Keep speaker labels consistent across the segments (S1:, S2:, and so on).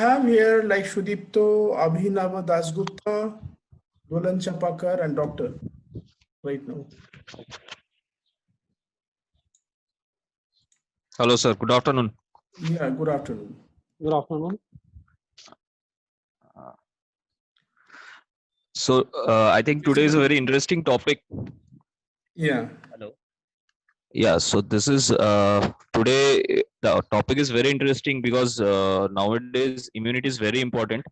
S1: have here like Shudipto, Abhinava Dasgupta, Dolan Chapakar, and Doctor right now.
S2: Hello, sir. Good afternoon.
S1: Yeah, good afternoon.
S3: Good afternoon.
S2: So, I think today is a very interesting topic.
S1: Yeah.
S2: Hello. Yeah. So this is today the topic is very interesting because nowadays immunity is very important,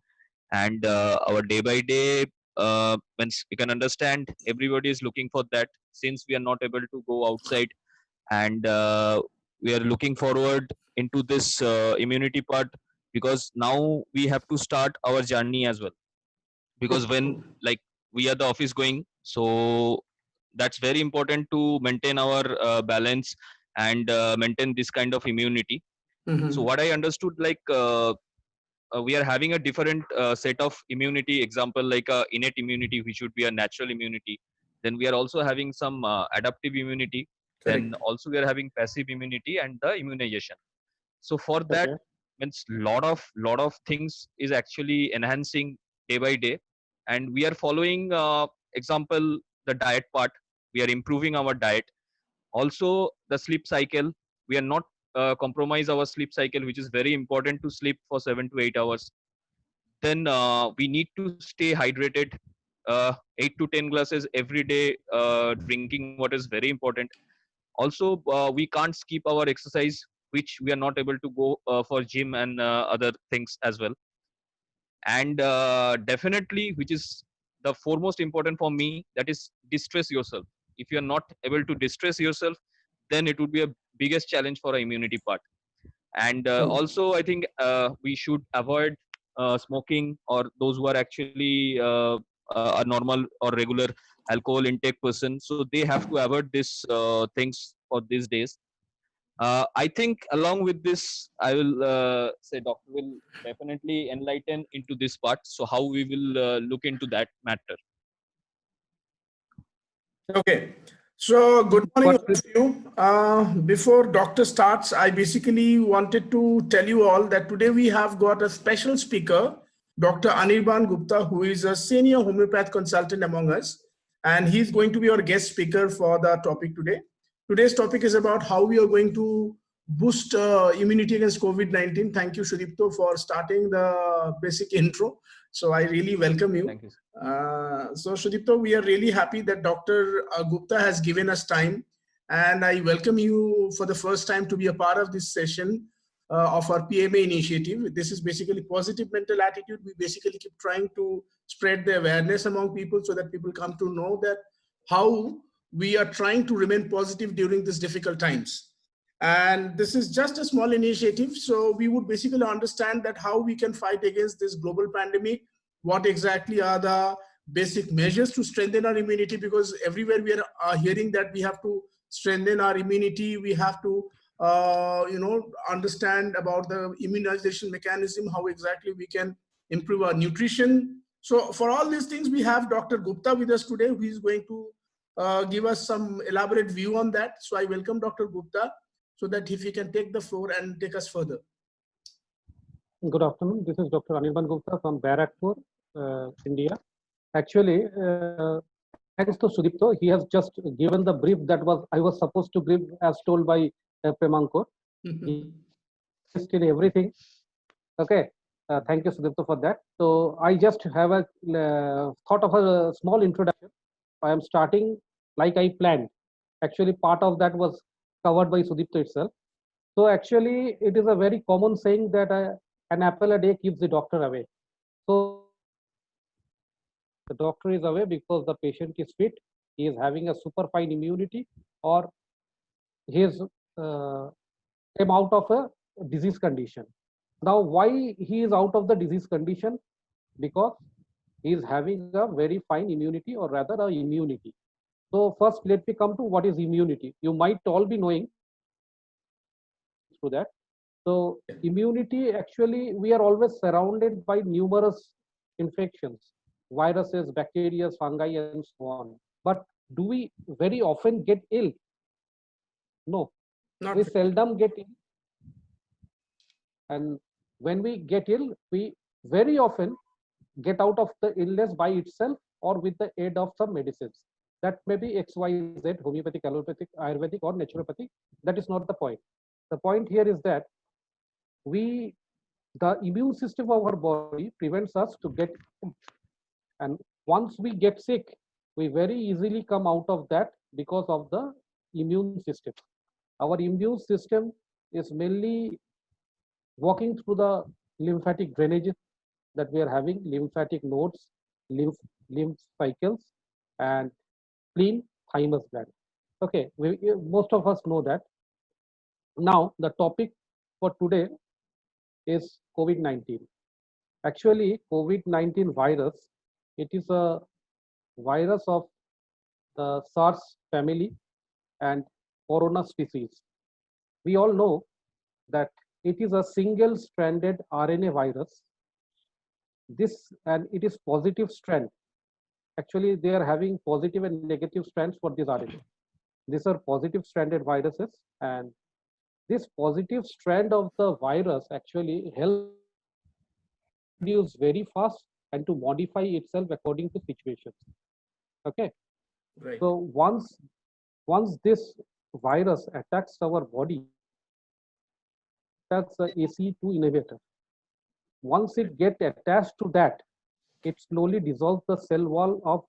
S2: and our day by day, once we can understand, everybody is looking for that since we are not able to go outside, and we are looking forward into this immunity part because now we have to start our journey as well. Because when like we are the office going, so that's very important to maintain our balance and maintain this kind of immunity. So what I understood, like we are having a different set of immunity, example like innate immunity, which should be a natural immunity. Then we are also having some adaptive immunity. Then
S1: Correct.
S2: also we are having passive immunity and the immunization. So for that
S3: Okay.
S2: means lot of things is actually enhancing day by day, and we are following example the diet part. We are improving our diet. Also the sleep cycle, we are not compromise our sleep cycle, which is very important to sleep for 7 to 8 hours. Then we need to stay hydrated, 8 to 10 glasses every day drinking water is very important. Also we can't skip our exercise, which we are not able to go for gym and other things as well. And definitely, which is the foremost important for me, that is distress yourself. If you are not able to distress yourself, then it would be a biggest challenge for a immunity part. And also I think we should avoid smoking, or those who are actually a normal or regular alcohol intake person, so they have to avoid this things for these days. I think along with this, I will say doctor will definitely enlighten into this part. So how we will look into that matter.
S1: Okay. So good morning
S3: But
S1: all of you. Before doctor starts, I basically wanted to tell you all that today we have got a special speaker, Dr. Anirban Gupta, who is a senior homeopath consultant among us. And he's going to be our guest speaker for the topic today. Today's topic is about how we are going to boost immunity against COVID-19. Thank you, Shudipto, for starting the basic intro. So I really welcome you.
S2: Thank you.
S1: So Shudipto, we are really happy that Dr. Gupta has given us time, and I welcome you for the first time to be a part of this session of our PMA initiative. This is basically positive mental attitude. We basically keep trying to spread the awareness among people so that people come to know that how we are trying to remain positive during these difficult times. And this is just a small initiative. So we would basically understand that how we can fight against this global pandemic, what exactly are the basic measures to strengthen our immunity, because everywhere we are hearing that we have to strengthen our immunity, we have to understand about the immunization mechanism, how exactly we can improve our nutrition. So for all these things, we have Dr. Gupta with us today, who is going to give us some elaborate view on that. So I welcome Dr. Gupta, so that if he can take the floor and take us further.
S3: good afternoon. This is Dr. Anirban Gupta from Barakpur, India. Actually, thanks to Sudipto, he has just given the brief that I was supposed to give as told by Premankor. He listed everything. Okay. Thank you, Sudipto, for that. So I just have a thought of a small introduction. I am starting like I planned. Actually, part of that was covered by Sudipto itself. So actually, it is a very common saying that an apple a day keeps the doctor away. So the doctor is away because the patient is fit, he is having a super fine immunity, or he is came out of a disease condition. Now, why he is out of the disease condition? Because he is having a very fine immunity, or rather a immunity. So first, let me come to what is immunity. You might all be knowing through that. So immunity, actually, we are always surrounded by numerous infections, viruses, bacteria, fungi, and so on. But do we very often get ill? No, we seldom get ill. And when we get ill, we very often get out of the illness by itself or with the aid of some medicines. That may be XYZ, homeopathic, allopathic, Ayurvedic, or naturopathic. That is not the point. The point here is that the immune system of our body prevents us to get sick. And once we get sick, we very easily come out of that because of the immune system. Our immune system is mainly walking through the lymphatic drainages that we are having, lymphatic nodes, lymph cycles, and spleen, thymus gland. Okay, most of us know that. Now, the topic for today is COVID-19. Actually, COVID-19 virus, it is a virus of the SARS family and corona species. We all know that it is a single-stranded RNA virus. And it is positive strand. Actually, they are having positive and negative strands for this RNA. These are positive stranded viruses, and this positive strand of the virus actually helps reproduce very fast and to modify itself according to situations. Okay.
S1: Right.
S3: So once this virus attacks our body, that's the ACE2 inhibitor. Once it gets attached to that, it slowly dissolves the cell wall of.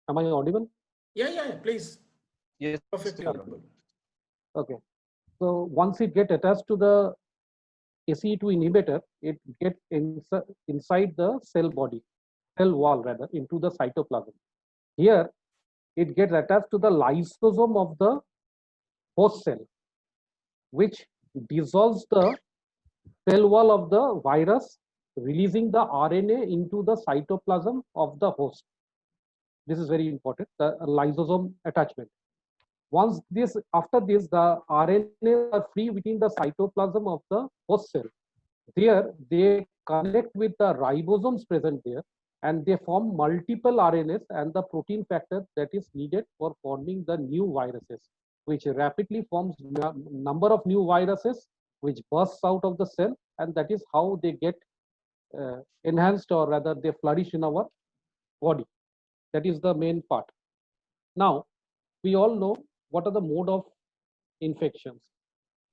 S3: Am I audible?
S1: Yeah, please.
S2: Yes.
S1: Perfectly audible.
S3: Okay. So once it gets attached to the ACE2 inhibitor, it gets inside the cell wall rather, into the cytoplasm. Here, it gets attached to the lysosome of the host cell, which dissolves the cell wall of the virus, releasing the RNA into the cytoplasm of the host. This is very important, the lysosome attachment. After this, the RNA are free within the cytoplasm of the host cell. There, they connect with the ribosomes present there, and they form multiple RNAs and the protein factor that is needed for forming the new viruses, which rapidly forms number of new viruses, which bursts out of the cell, and that is how they get enhanced, or rather they flourish in our body. That is the main part. Now, we all know what are the mode of infections.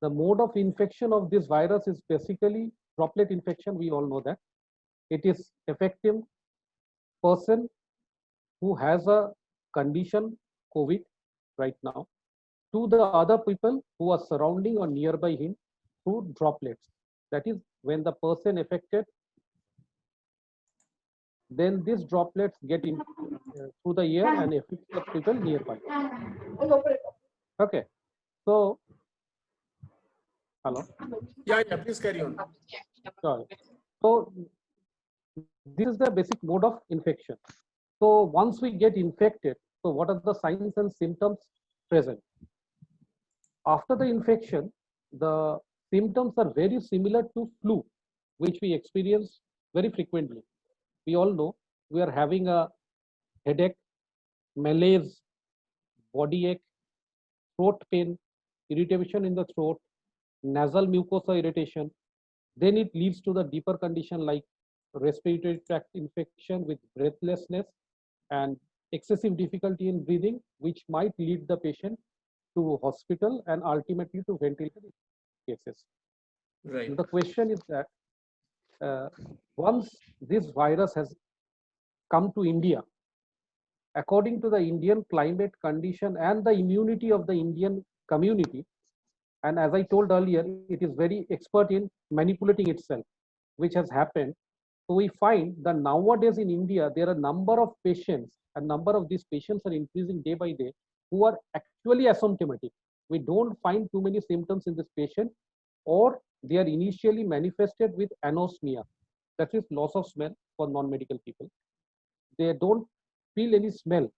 S3: The mode of infection of this virus is basically droplet infection. We all know that. It is affecting person who has a condition, COVID, right now, to the other people who are surrounding or nearby him through droplets. That is, when the person affected, then these droplets get in through the air and affect the people nearby. Okay, so hello.
S1: Yeah, please carry on.
S3: Sorry. So this is the basic mode of infection. So once we get infected, so what are the signs and symptoms present? After the infection, the symptoms are very similar to flu, which we experience very frequently. We all know we are having a headache, malaise, body ache, throat pain, irritation in the throat, nasal mucosa irritation. Then it leads to the deeper condition like respiratory tract infection with breathlessness and excessive difficulty in breathing, which might lead the patient to hospital and ultimately to ventilator cases.
S1: Right.
S3: The question is that once this virus has come to India, according to the Indian climate condition and the immunity of the Indian community, and as I told earlier, it is very expert in manipulating itself, which has happened. So we find that nowadays in India, there are a number of patients, and number of these patients are increasing day by day, who are actually asymptomatic. We don't find too many symptoms in this patient, or they are initially manifested with anosmia, that is loss of smell for non-medical people. They don't feel any smell.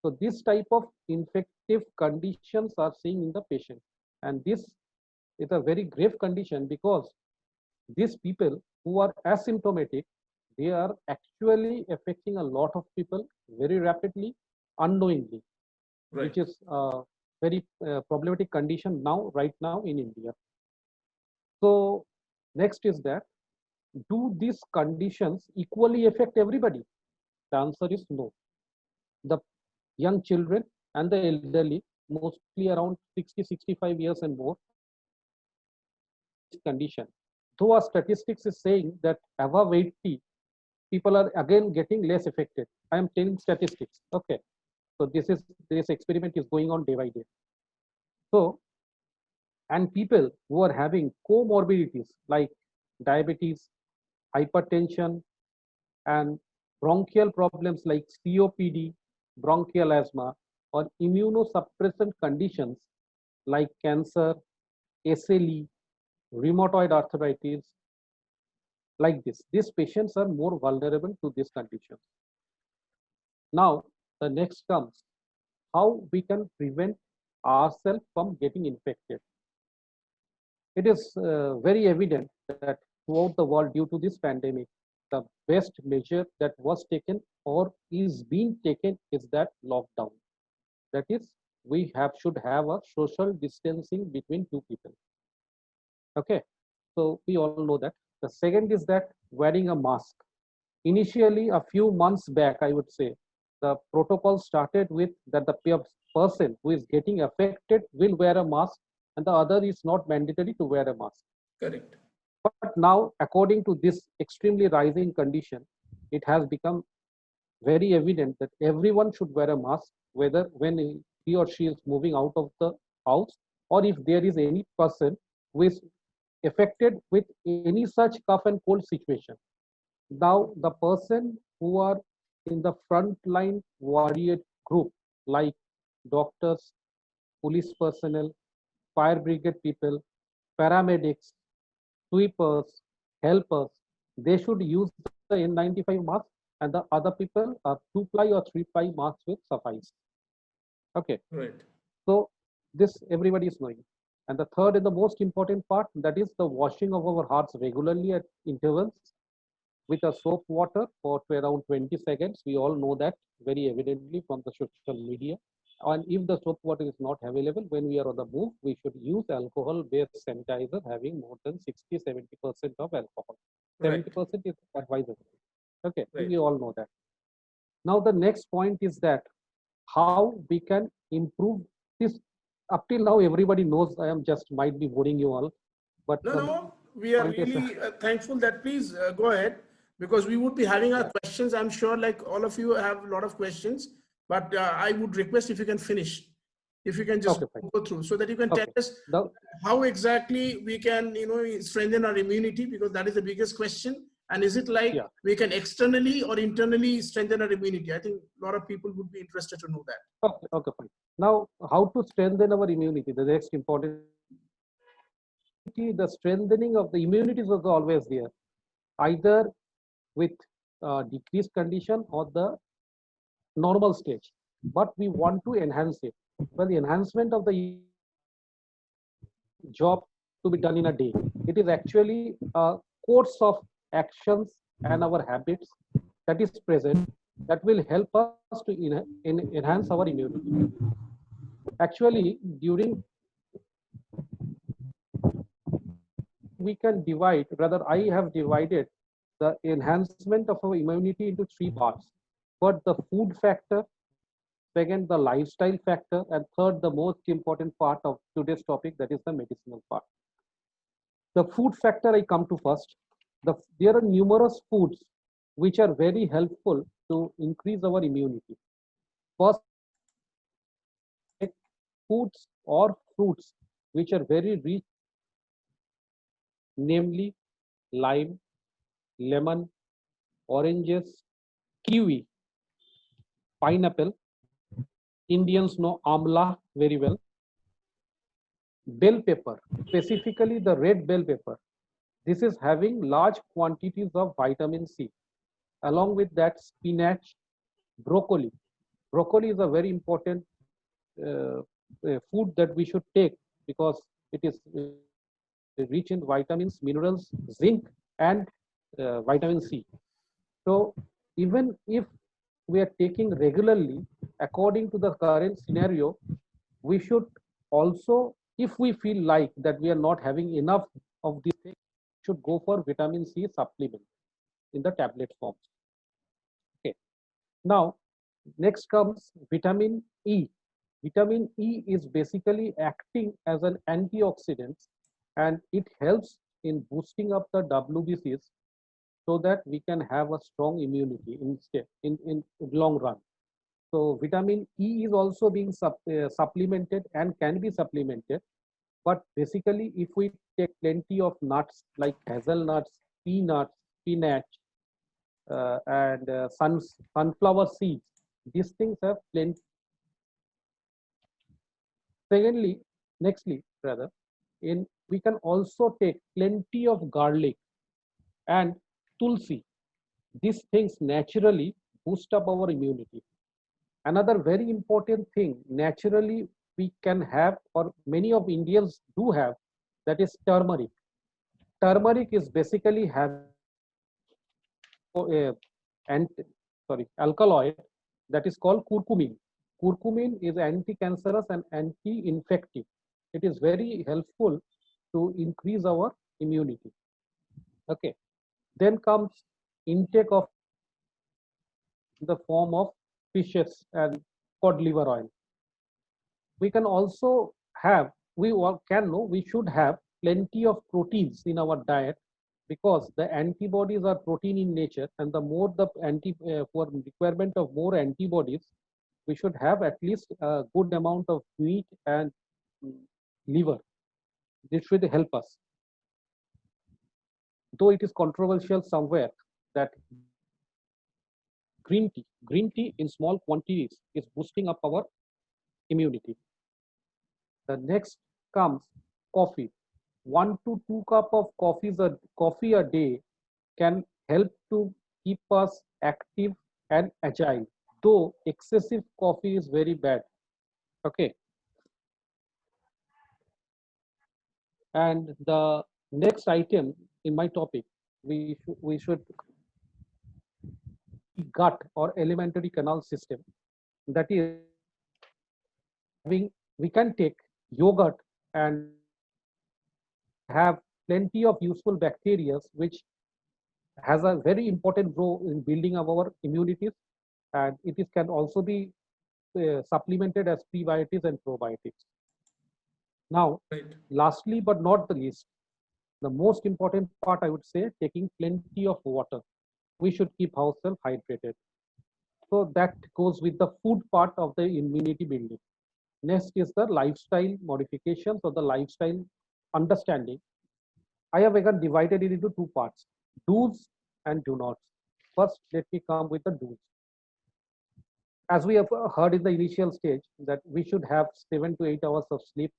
S3: So this type of infective conditions are seen in the patient. And this is a very grave condition because these people who are asymptomatic, they are actually affecting a lot of people very rapidly, unknowingly,
S1: Right.
S3: which is a very problematic condition right now in India. So Next is that, do these conditions equally affect everybody? The answer is no. The young children and the elderly, mostly around 60, 65 years and more, condition. Though our statistics is saying that above 80, people are again getting less affected. I am telling statistics. Okay. So this experiment is going on day by day. So, and people who are having comorbidities like diabetes, hypertension, and bronchial problems like COPD, bronchial asthma, or immunosuppressant conditions like cancer, SLE, rheumatoid arthritis, like this. These patients are more vulnerable to these conditions. Now, the next comes how we can prevent ourselves from getting infected. It is very evident that throughout the world, due to this pandemic, the best measure that was taken or is being taken is that lockdown. That is, we should have a social distancing between two people. Okay, so we all know that. The second is that wearing a mask. Initially, a few months back, I would say, the protocol started with that the person who is getting affected will wear a mask and the other is not mandatory to wear a mask.
S1: Correct.
S3: But now, according to this extremely rising condition, it has become very evident that everyone should wear a mask, whether when he or she is moving out of the house, or if there is any person who is affected with any such cough and cold situation. Now, the person who are in the frontline warrior group, like doctors, police personnel, fire brigade people, paramedics, sweepers, helpers, they should use the N95 mask, and the other people, 2-ply or 3-ply masks will suffice. Okay.
S1: Right.
S3: So this everybody is knowing. And the third and the most important part, that is the washing of our hands regularly at intervals with a soap water for around 20 seconds. We all know that very evidently from the social media. And if the soap water is not available when we are on the move, we should use alcohol-based sanitizer having more than 60-70% of alcohol. 70% is advisable. Okay,
S1: Right.
S3: we all know that. Now the next point is that how we can improve this. Up till now, everybody knows. I am just might be boring you all, but
S1: No, we are
S3: point is-
S1: really thankful that please go ahead, because we would be having our questions. I'm sure like all of you have a lot of questions, but I would request if you can finish, if you can just
S3: Okay, fine.
S1: go through so that you can tell
S3: Okay.
S1: us how exactly we can, strengthen our immunity, because that is the biggest question. And is it like we can externally or internally strengthen our immunity? I think a lot of people would be interested to know that.
S3: Okay, okay, fine. Now, how to strengthen our immunity? The next important, the strengthening of the immunity is also always there, either with decreased condition or the normal stage. But we want to enhance it. Well, the enhancement of the job to be done in a day. It is actually a course of actions and our habits that is present that will help us to enhance our immunity. Actually, we can divide, rather I have divided the enhancement of our immunity into 3 parts. First, the food factor, second, the lifestyle factor, and third, the most important part of today's topic, that is the medicinal part. The food factor I come to first. There are numerous foods which are very helpful to increase our immunity. First, foods or fruits which are very rich, namely lime, lemon, oranges, kiwi, pineapple. Indians know amla very well. Bell pepper, specifically the red bell pepper. This is having large quantities of vitamin C. Along with that, spinach, broccoli. Broccoli is a very important food that we should take because it is rich in vitamins, minerals, zinc, and vitamin C. So even if we are taking regularly, according to the current scenario, we should also, if we feel like that we are not having enough of these things, should go for vitamin C supplement in the tablet form. Okay. Now, next comes vitamin E. Vitamin E is basically acting as an antioxidant, and it helps in boosting up the WBCs so that we can have a strong immunity in long run. So vitamin E is also being supplemented and can be supplemented. But basically, if we take plenty of nuts like hazelnuts, peanuts, spinach, and sunflower seeds, these things have plenty. Secondly, nextly, rather, we can also take plenty of garlic and tulsi. These things naturally boost up our immunity. Another very important thing, naturally we can have, or many of Indians do have, that is turmeric. Turmeric is basically have alkaloid that is called curcumin. Curcumin is anti-cancerous and anti-infective. It is very helpful to increase our immunity. Okay. Then comes intake of the form of fishes and cod liver oil. We can also have, we should have plenty of proteins in our diet, because the antibodies are protein in nature, and the more the for requirement of more antibodies, we should have at least a good amount of meat and liver. This should help us. Though it is controversial somewhere that green tea in small quantities is boosting up our immunity. The next comes coffee. 1 to 2 cups of coffee a day can help to keep us active and agile, though excessive coffee is very bad. Okay. And the next item in my topic, we should gut or alimentary canal system. That is, we can take yogurt and have plenty of useful bacteria, which has a very important role in building up our immunities, and it can also be supplemented as prebiotics and probiotics. Now, lastly but not the least, the most important part, I would say, taking plenty of water. We should keep ourselves hydrated. So that goes with the food part of the immunity building. Next is the lifestyle modifications or the lifestyle understanding. I have again divided it into 2 parts, do's and do nots. First, let me come with the do's. As we have heard in the initial stage, that we should have 7 to 8 hours of sleep,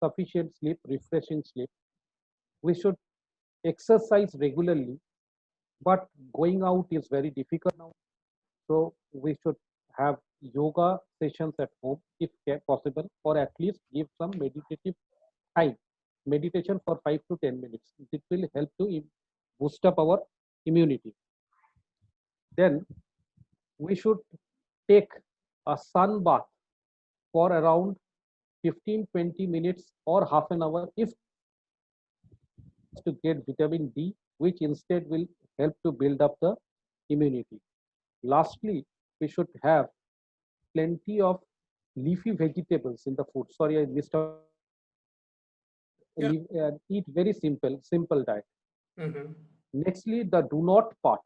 S3: sufficient sleep, refreshing sleep. We should exercise regularly, but going out is very difficult now. So we should have yoga sessions at home if possible, or at least give some meditative time. Meditation for 5 to 10 minutes. It will help to boost up our immunity. Then we should take a sun bath for around 15-20 minutes or half an hour if to get vitamin D, which instead will help to build up the immunity. Lastly, we should have plenty of leafy vegetables in the food. Sorry, I missed out. Yeah. Eat very simple diet. Nextly, the do not part.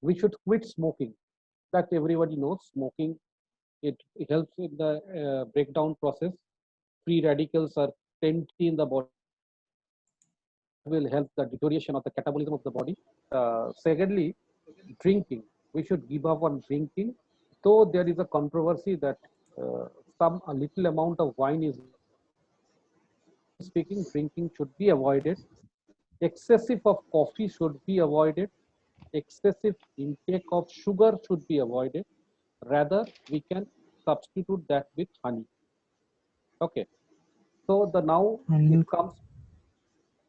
S3: We should quit smoking. That everybody knows, smoking, it helps in the breakdown process. Free radicals are plenty in the body. Will help the deterioration of the catabolism of the body. Secondly, drinking. We should give up on drinking, though there is a controversy that a little amount of wine is speaking, drinking should be avoided. Excessive of coffee should be avoided. Excessive intake of sugar should be avoided. Rather, we can substitute that with honey. Okay. So now it comes.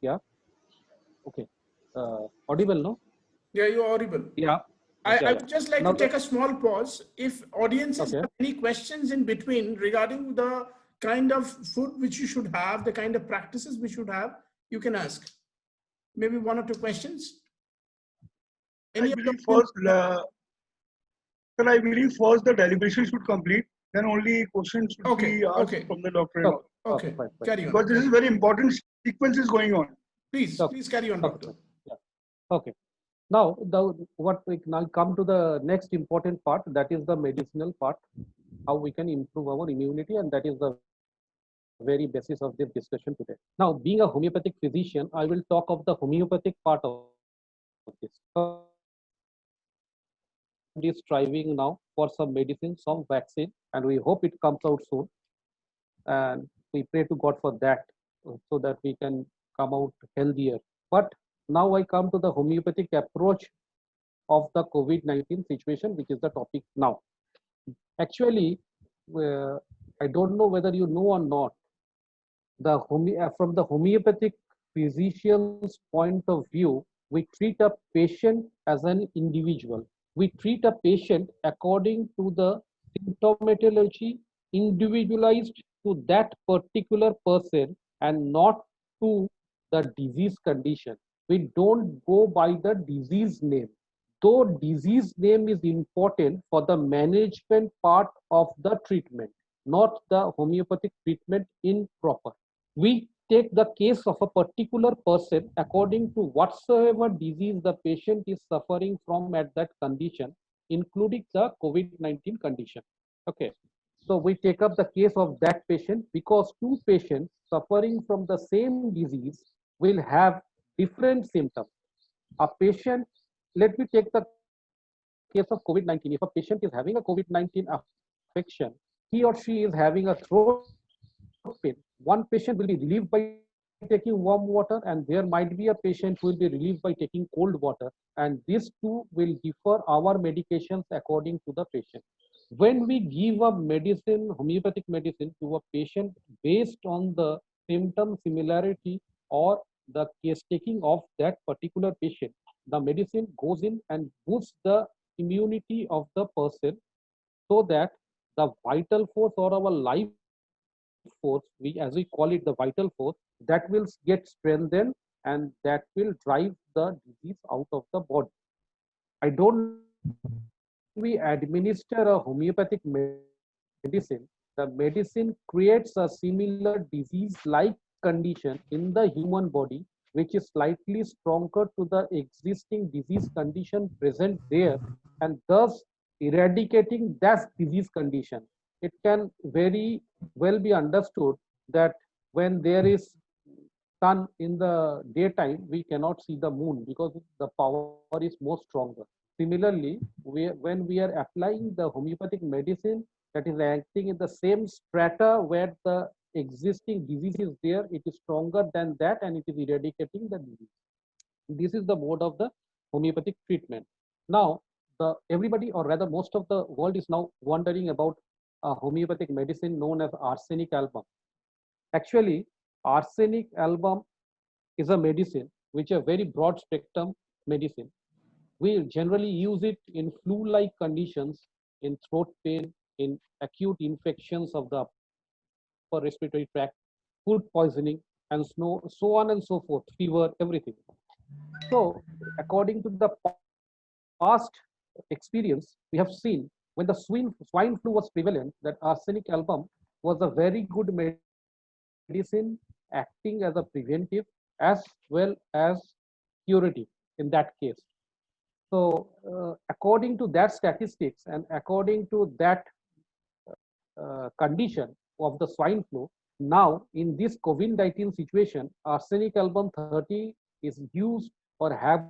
S3: Yeah. Okay. Audible, no?
S1: Yeah, you're audible.
S3: Yeah.
S1: I would just like to take a small pause. If audiences have any questions in between regarding the kind of food which you should have, the kind of practices we should have, you can ask. maybe one or two questions.
S4: I
S1: Any
S4: believe first, sir, I believe first the deliberation should complete, then only questions should
S1: Okay,
S4: be asked
S1: okay.
S4: from the doctor.
S3: Okay.
S1: Okay,
S3: Fine, fine.
S1: carry on.
S4: Because this is very important sequence is going on.
S1: Please,
S3: Okay.
S1: please carry on,
S3: Okay,
S1: doctor.
S3: fine. Yeah. Okay. Now, what we now come to the next important part, that is the medicinal part, how we can improve our immunity, and that is the very basis of this discussion today. Now, being a homeopathic physician, I will talk of the homeopathic part of this. Is striving now for some medicine, some vaccine, and we hope it comes out soon. And we pray to God for that, so that we can come out healthier. But now I come to the homeopathic approach of the COVID-19 situation, which is the topic now. Actually, I don't know whether you know or not, from the homeopathic physician's point of view, we treat a patient as an individual. We treat a patient according to the symptomatology, individualized to that particular person and not to the disease condition. We don't go by the disease name, though disease name is important for the management part of the treatment, not the homeopathic treatment in proper. We take the case of a particular person according to whatsoever disease the patient is suffering from at that condition, including the COVID-19 condition. Okay. So we take up the case of that patient, because two patients suffering from the same disease will have different symptoms. A patient, let me take the case of COVID-19. If a patient is having a COVID-19 affection, he or she is having a throat pain. One patient will be relieved by taking warm water, and there might be a patient who will be relieved by taking cold water, and these two will differ our medications according to the patient. When we give a medicine, homeopathic medicine, to a patient based on the symptom similarity or the case taking of that particular patient, the medicine goes in and boosts the immunity of the person, so that the vital force or our life force, as we call it, the vital force, that will get strengthened, and that will drive the disease out of the body. I don't, we administer a homeopathic medicine, the medicine creates a similar disease-like condition in the human body, which is slightly stronger to the existing disease condition present there, and thus eradicating that disease condition. It can very well be understood that when there is sun in the daytime, we cannot see the moon because the power is more stronger. Similarly, when we are applying the homeopathic medicine that is acting in the same strata where the existing disease is there, it is stronger than that, and it is eradicating the disease. This is the mode of the homeopathic treatment. Now, everybody, or rather most of the world, is now wondering about a homeopathic medicine known as arsenic album. Actually, arsenic album is a medicine which is a very broad spectrum medicine. We generally use it in flu-like conditions, in throat pain, in acute infections of the upper respiratory tract, food poisoning, and so on and so forth, fever, everything. So, according to the past experience, we have seen when the swine flu was prevalent, that arsenic album was a very good medicine, acting as a preventive as well as curative in that case. So, according to that statistics and according to that condition of the swine flu, now in this COVID-19 situation, arsenic album 30 is used or have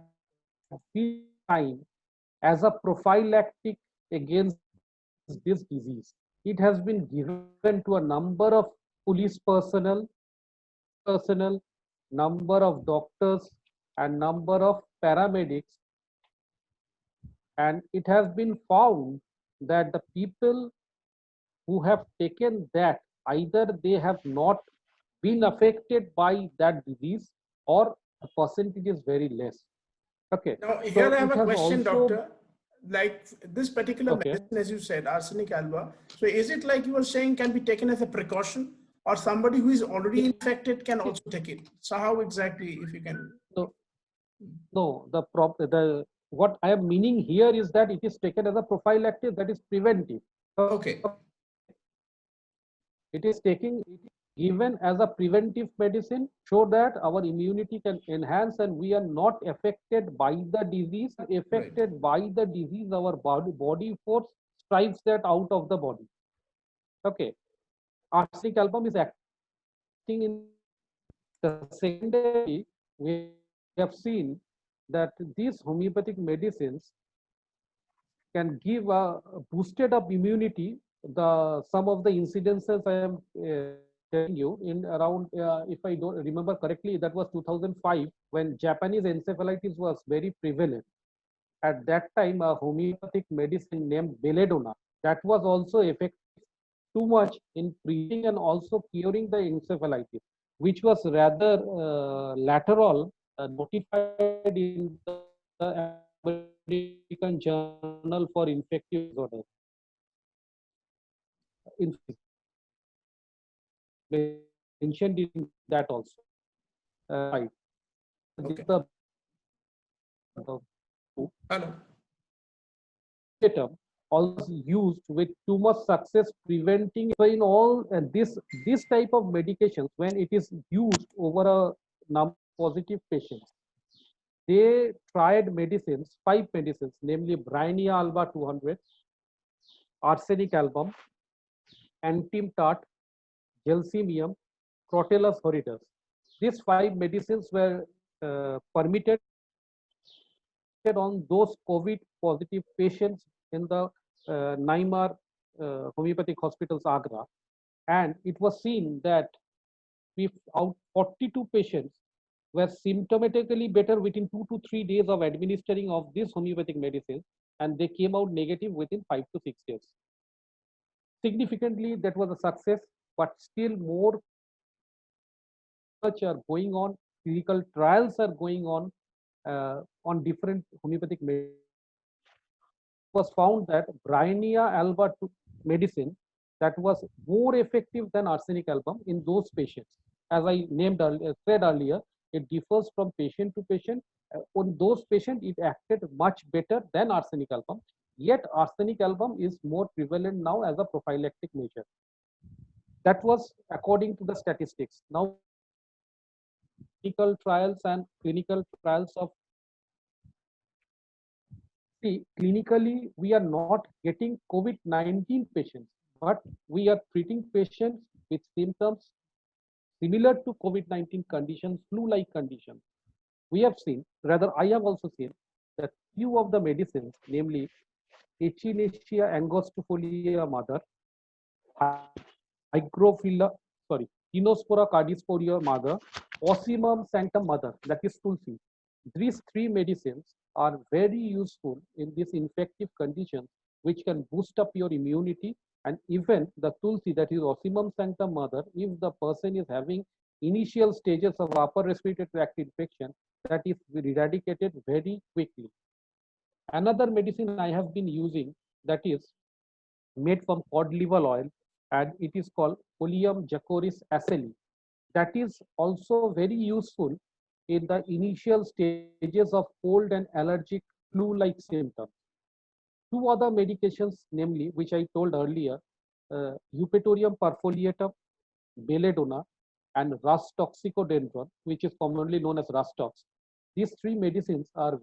S3: been signed as a prophylactic against this disease. It has been given to a number of police personnel, number of doctors, and number of paramedics, and it has been found that the people who have taken that, either they have not been affected by that disease, or the percentage is very less. Okay.
S1: Now, here I have a question,
S3: also,
S1: doctor. Like this particular medicine, as you said, arsenic alba. So is it like you were saying can be taken as a precaution, or somebody who is already infected can also take it? So how exactly, if you can?
S3: So No, the what I am meaning here is that it is taken as a prophylactic, that is preventive.
S1: Okay.
S3: It is given as a preventive medicine so that our immunity can enhance and we are not affected by the disease. Affected by the disease, our body force strives that out of the body. Okay. Arsenic album is acting in the secondary. We have seen that these homeopathic medicines can give a boosted up immunity. Some of the incidences I am telling you in around, if I don't remember correctly, that was 2005 when Japanese encephalitis was very prevalent. At that time, a homeopathic medicine named belladonna that was also effective too much in treating and also curing the encephalitis, which was rather lateral, notified in the American Journal for Infectious Disorders. Mentioned in that also. Right.
S1: Okay. Hello.
S3: Also used with too much success preventing. So in all this type of medications, when it is used over a number of positive patients, they tried medicines, 5 medicines, namely Brineia alba 200, arsenic album, antimtat, gelsemium, Crotellus horridus. These 5 medicines were permitted on those COVID positive patients in the Naimar homeopathic hospitals, Agra. And it was seen that if out 42 patients were symptomatically better within 2 to 3 days of administering of this homeopathic medicine, and they came out negative within 5 to 6 days. Significantly, that was a success, but still more research are going on, clinical trials are going on different homeopathic medicines. It was found that Brineia alba medicine that was more effective than arsenic album in those patients. As I said earlier, it differs from patient to patient. On those patients, it acted much better than arsenic album. Yet arsenic album is more prevalent now as a prophylactic measure. That was according to the statistics. Now, clinical trials of clinically, we are not getting COVID-19 patients, but we are treating patients with symptoms similar to COVID-19 conditions, flu-like conditions. We have seen, rather I have also seen, that few of the medicines, namely Echinacea angustifolia mother, Tinospora cardisporia mother, Ocimum sanctum mother, that is Tulsi. These 3 medicines are very useful in these infective conditions, which can boost up your immunity. And even the Tulsi, that is Ocimum sanctum mother, if the person is having initial stages of upper respiratory tract infection, that is eradicated very quickly. Another medicine I have been using, that is made from cod liver oil, and it is called Oleum jacoris aceli. That is also very useful in the initial stages of cold and allergic flu-like symptoms. 2 other medications, namely, which I told earlier, Eupatorium perfoliatum, belladonna, and Rus toxicodendron, which is commonly known as Rustox. These 3 medicines are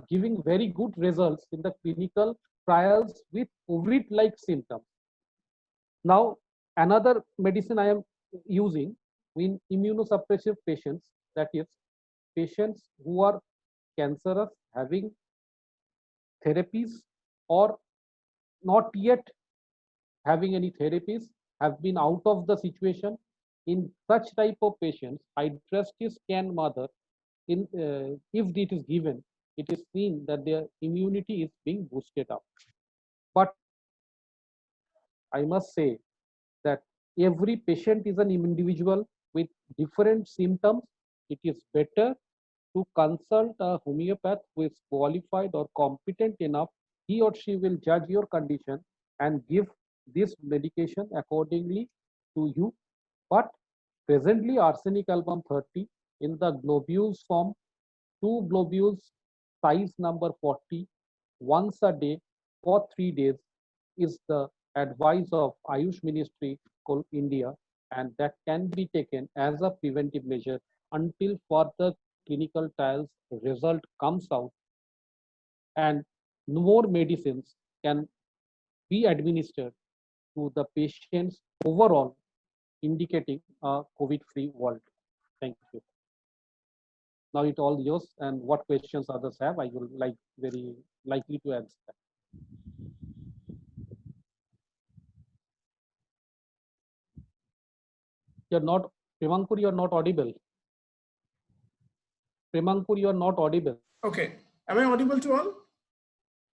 S3: giving very good results in the clinical trials with COVID-like symptoms. Now, another medicine I am using in immunosuppressive patients, that is patients who are cancerous, having therapies or not yet having any therapies, have been out of the situation. In such type of patients, Hydrastis can mother, if it is given, it is seen that their immunity is being boosted up. But I must say that every patient is an individual with different symptoms. It is better to consult a homeopath who is qualified or competent enough. He or she will judge your condition and give this medication accordingly to you. But presently, arsenic album 30 in the globules form, 2 globules size number 40 once a day for 3 days is the advice of Ayush Ministry called India, and that can be taken as a preventive measure until further clinical trials result comes out and more medicines can be administered to the patients overall, indicating a COVID-free world. Thank you. Now it all yours, and what questions others have, I will like very likely to answer that. You're not, Premankur, you're not audible. Premankur, you're not audible.
S1: Okay. Am I audible to all?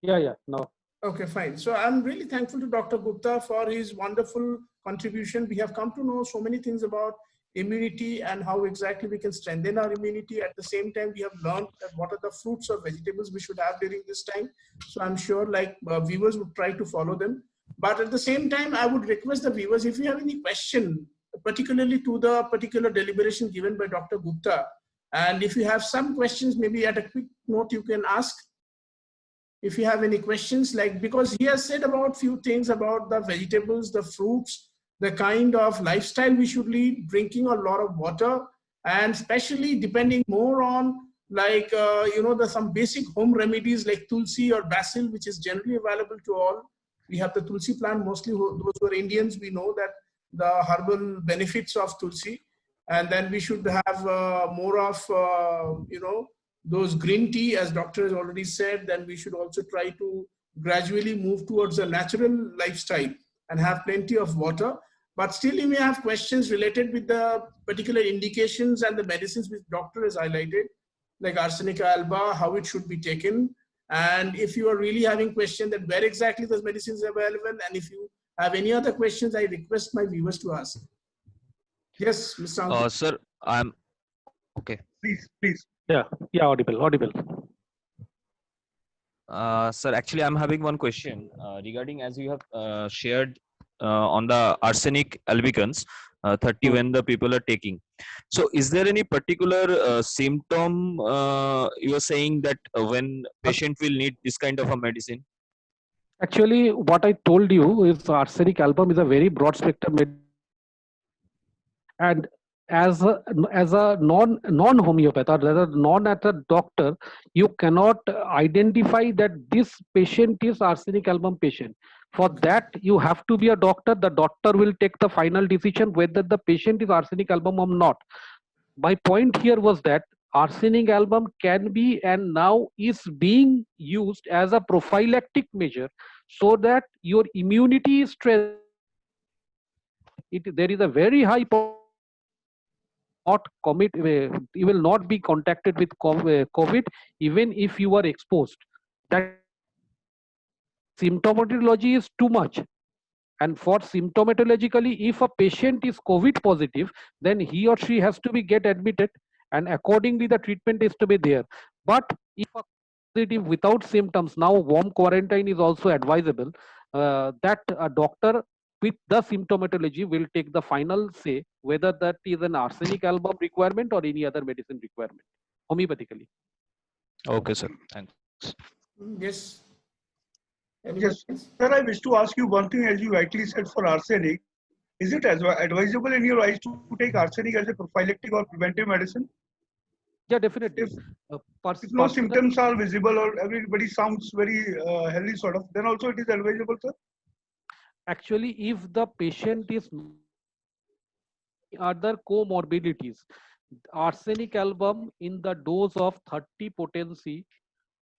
S3: Yeah, no.
S1: Okay, fine. So I'm really thankful to Dr. Gupta for his wonderful contribution. We have come to know so many things about immunity and how exactly we can strengthen our immunity. At the same time, we have learned that what are the fruits or vegetables we should have during this time. So I'm sure like viewers would try to follow them. But at the same time, I would request the viewers, if you have any question, particularly to the particular deliberation given by Dr. Gupta, and if you have some questions, maybe at a quick note, you can ask. If you have any questions, like, because he has said about few things about the vegetables, the fruits, the kind of lifestyle we should lead, drinking a lot of water, and especially depending more on like, there's some basic home remedies like tulsi or basil, which is generally available to all. We have the tulsi plant, mostly those who are Indians, we know that the herbal benefits of tulsi. And then we should have more of, those green tea, as doctor has already said. Then we should also try to gradually move towards a natural lifestyle and have plenty of water. But still you may have questions related with the particular indications and the medicines which doctor has highlighted, like arsenica alba, how it should be taken. And if you are really having questions that where exactly those medicines are available, and if you have any other questions, I request my viewers to ask. Yes, Mr. Ankur.
S2: Sir, I'm okay.
S4: Please.
S3: Yeah, audible.
S2: Sir, actually, I'm having one question regarding as you have shared on the arsenic albicans, 30 when the people are taking. So, is there any particular symptom you are saying that when patient will need this kind of a medicine?
S3: Actually, what I told you is arsenic album is a very broad spectrum and as a non homeopath or rather non at a doctor, you cannot identify that this patient is arsenic album patient. For that, you have to be a doctor. The doctor will take the final decision whether the patient is arsenic album or not. My point here was that arsenic album can be and now is being used as a prophylactic measure so that your immunity is strengthened. There is a very high you will not be contacted with COVID even if you are exposed. That symptomatology is too much. And for symptomatologically, if a patient is COVID positive, then he or she has to be get admitted, and accordingly the treatment is to be there. But if a positive without symptoms, now home quarantine is also advisable. That a doctor with the symptomatology will take the final say whether that is an arsenic album requirement or any other medicine requirement, homeopathically.
S2: Okay, sir. Thanks.
S1: Yes.
S4: Yes, sir, I wish to ask you one thing, as you rightly said, for arsenic. Is it advisable in your eyes to take arsenic as a prophylactic or preventive medicine?
S3: Yeah, definitely.
S4: If no symptoms are visible or everybody sounds very healthy sort of, then also it is advisable, sir?
S3: Actually, if the patient is other comorbidities, arsenic album in the dose of 30 potency,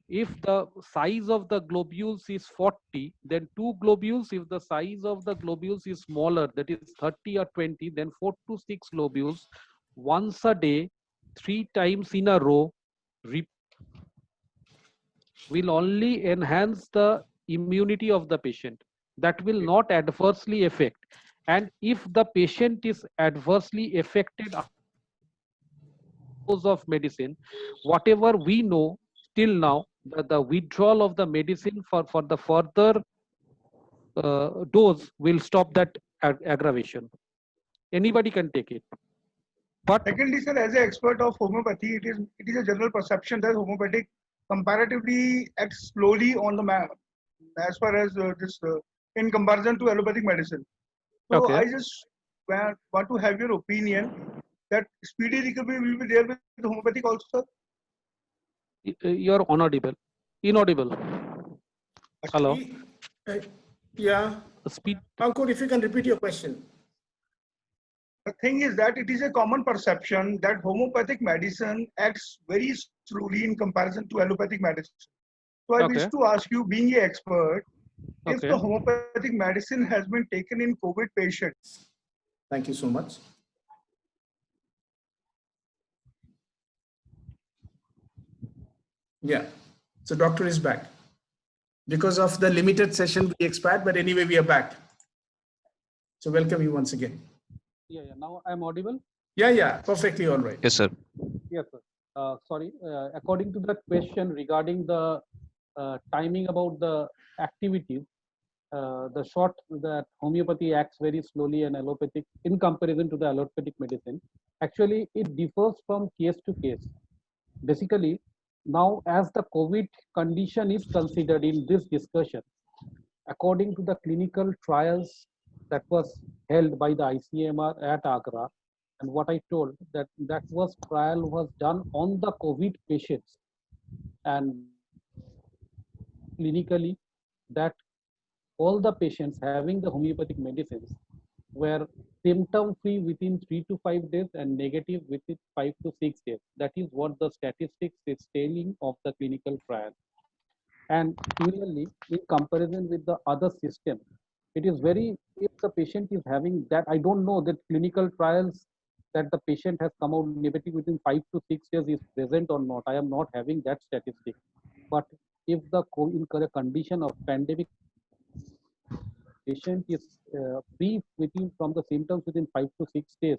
S3: if the size of the globules is 40, then 2 globules. If the size of the globules is smaller, that is 30 or 20, then 4 to 6 globules once a day, 3 times in a row, will only enhance the immunity of the patient. That will not adversely affect. And if the patient is adversely affected of medicine, whatever we know till now, the withdrawal of the medicine for the further dose will stop that aggravation. Anybody can take it. But
S4: Secondly, sir, as an expert of homeopathy, it is a general perception that homeopathic comparatively acts slowly on the as far as this in comparison to allopathic medicine. So
S3: okay,
S4: I just want to have your opinion that speedy recovery will be there with homeopathic also, sir.
S3: you're inaudible. Hello,
S1: Y- uh, Yeah,
S3: speed.
S1: Ankur, if you can repeat your question.
S4: The thing is that it is a common perception that homeopathic medicine acts very slowly in comparison to allopathic medicine. So I wish
S3: Okay,
S4: to ask you, being an expert, if
S3: okay.
S4: the homeopathic medicine has been taken in COVID patients.
S1: Thank you so much. Yeah, so doctor is back. Because of the limited session, we expired, but anyway, we are back. So welcome you once again.
S3: Yeah, yeah. Now I'm audible.
S1: Yeah, perfectly all right.
S2: Yes, sir.
S3: Yes, sir. Sorry. According to the question regarding the timing about the activities, the short that homeopathy acts very slowly and allopathic in comparison to the allopathic medicine. Actually, it differs from case to case. Basically, now as the COVID condition is considered in this discussion, according to the clinical trials that was held by the ICMR at Agra, and what I told that was trial was done on the COVID patients, and clinically that all the patients having the homeopathic medicines were symptom free within 3 to 5 days and negative within 5 to 6 days. That is what the statistics is telling of the clinical trial. And similarly, in comparison with the other system, it is very, if the patient is having that, I don't know that clinical trials that the patient has come out negative within 5 to 6 days is present or not. I am not having that statistic. But if the in the condition of pandemic, patient is free within from the symptoms within 5 to 6 days,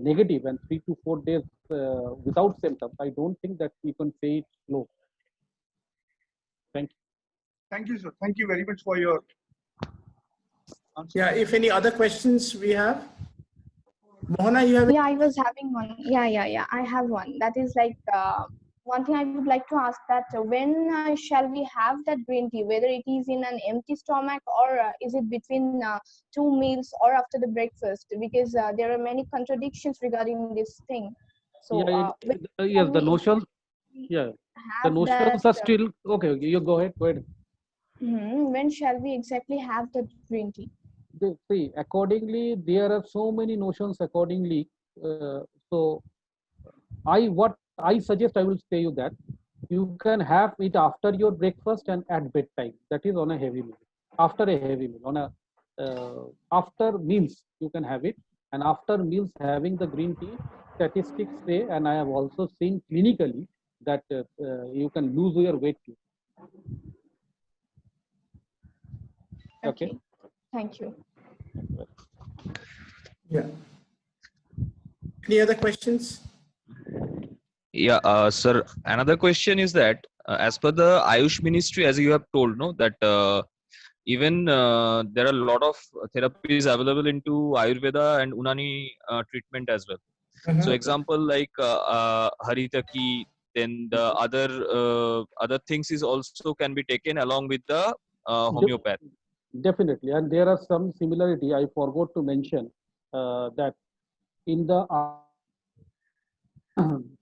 S3: negative, and 3 to 4 days without symptoms, I don't think that we can say it's slow. Thank you.
S4: Thank you, sir. Thank you very much for your answer.
S1: Yeah, if any other questions we have. Mohana, you have?
S5: Yeah, I was having one. Yeah. I have one. That is like one thing I would like to ask that when shall we have that green tea? Whether it is in an empty stomach or is it between two meals or after the breakfast? Because there are many contradictions regarding this thing. So
S3: Yeah,
S5: when
S3: yes,
S5: shall
S3: the
S5: we
S3: notions,
S5: exactly
S3: yeah, the
S5: have that?
S3: notions are still okay. You go ahead. Go ahead.
S5: When shall we exactly have that green tea?
S3: See, accordingly, there are so many notions accordingly. So, what I suggest, I will say you that you can have it after your breakfast and at bedtime. That is on a heavy meal. After a heavy meal, on a after meals, you can have it, and after meals, having the green tea. Statistics say, and I have also seen clinically that you can lose your weight too. Okay.
S5: Thank you.
S1: Yeah. Any other questions?
S2: Yeah, sir. Another question is that as per the Ayush Ministry, as you have told, no, that even there are a lot of therapies available into Ayurveda and Unani treatment as well. So, example like Haritaki, then the other things is also can be taken along with the homeopath.
S3: Definitely, and there are some similarity. I forgot to mention that in the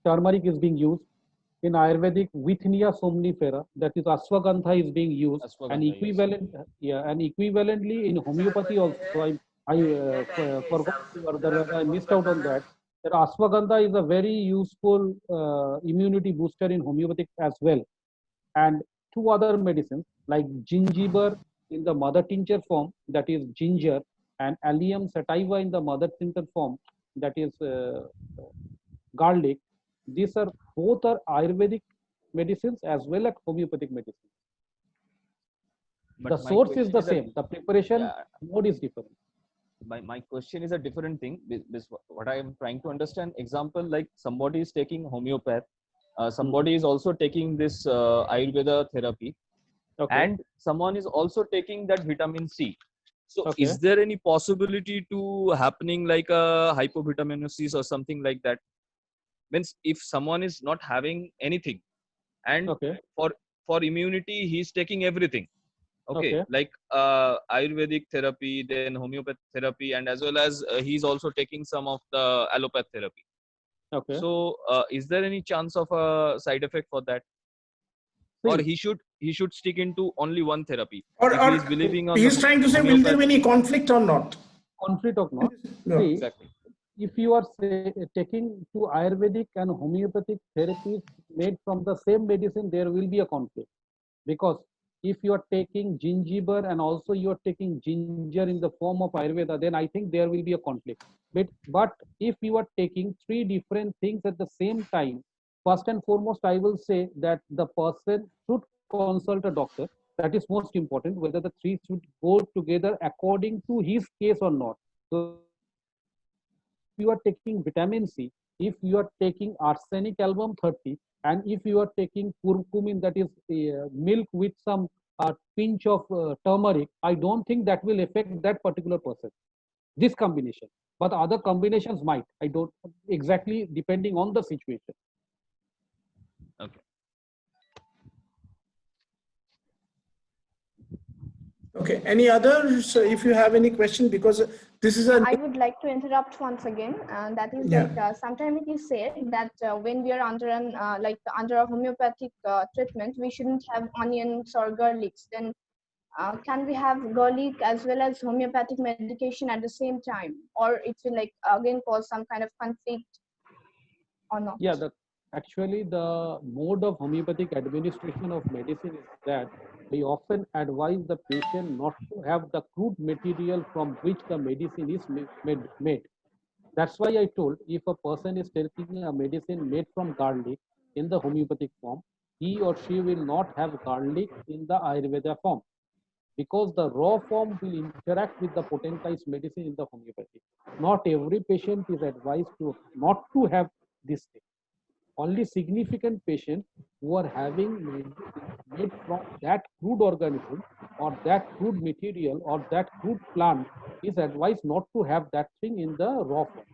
S3: turmeric is being used in Ayurvedic Withnia somnifera, that is ashwagandha is being used, and equivalent, and equivalently in homeopathy also. I forgot to, or that I missed out on that. That ashwagandha is a very useful immunity booster in homeopathic as well, and two other medicines like gingiber in the mother tincture form, that is ginger, and allium sativa in the mother tincture form, that is garlic. These are both are Ayurvedic medicines as well as homeopathic medicines.
S2: But
S3: The
S2: my
S3: source is
S2: question
S3: the
S2: is
S3: same. The preparation mode is different.
S2: my question is a different thing. What I am trying to understand, example like somebody is taking homeopath, somebody is also taking this Ayurveda therapy,
S3: Okay.
S2: and someone is also taking that vitamin C. So
S3: Okay.
S2: is there any possibility to happening like a hypovitaminosis or something like that? Means if someone is not having anything, and
S3: Okay.
S2: for immunity he's taking everything, okay,
S3: Okay.
S2: like Ayurvedic therapy, then homeopathic therapy, and as well as he's also taking some of the allopath therapy.
S3: Okay.
S2: So is there any chance of a side effect for that, or
S3: See,
S2: he should stick into only one therapy if he is
S1: Or
S2: believing on the
S1: he's trying to say, will there
S2: homeopath?
S1: be any conflict or not?
S3: conflict of not.
S1: No.
S3: See,
S2: Exactly.
S3: if you are taking two Ayurvedic and homeopathic therapies made from the same medicine, there will be a conflict. Because if you are taking gingiber and also you are taking ginger in the form of Ayurveda, then I think there will be a conflict. But if you are taking three different things at the same time, first and foremost, I will say that the person should consult a doctor. That is most important, whether the three should go together according to his case or not. So if you are taking vitamin C, if you are taking arsenic album 30, and if you are taking curcumin, that is milk with some pinch of turmeric, I don't think that will affect that particular person. This combination, but other combinations might. I don't exactly depending on the situation.
S2: Okay.
S1: Okay. Any others? If you have any question, because this is a
S5: I would like to interrupt once again. That is
S1: Yeah.
S5: like sometimes it is said that when we are under an under a homeopathic treatment, we shouldn't have onions or garlics. Then can we have garlic as well as homeopathic medication at the same time, or it will like again cause some kind of conflict or not?
S3: Yeah, actually the mode of homeopathic administration of medicine is that we often advise the patient not to have the crude material from which the medicine is made. That's why I told, if a person is taking a medicine made from garlic in the homeopathic form, he or she will not have garlic in the Ayurveda form, because the raw form will interact with the potentized medicine in the homeopathy. Not every patient is advised to not to have this thing. Only significant patients who are having medicine made from that crude organism or that crude material or that crude plant is advised not to have that thing in the raw form.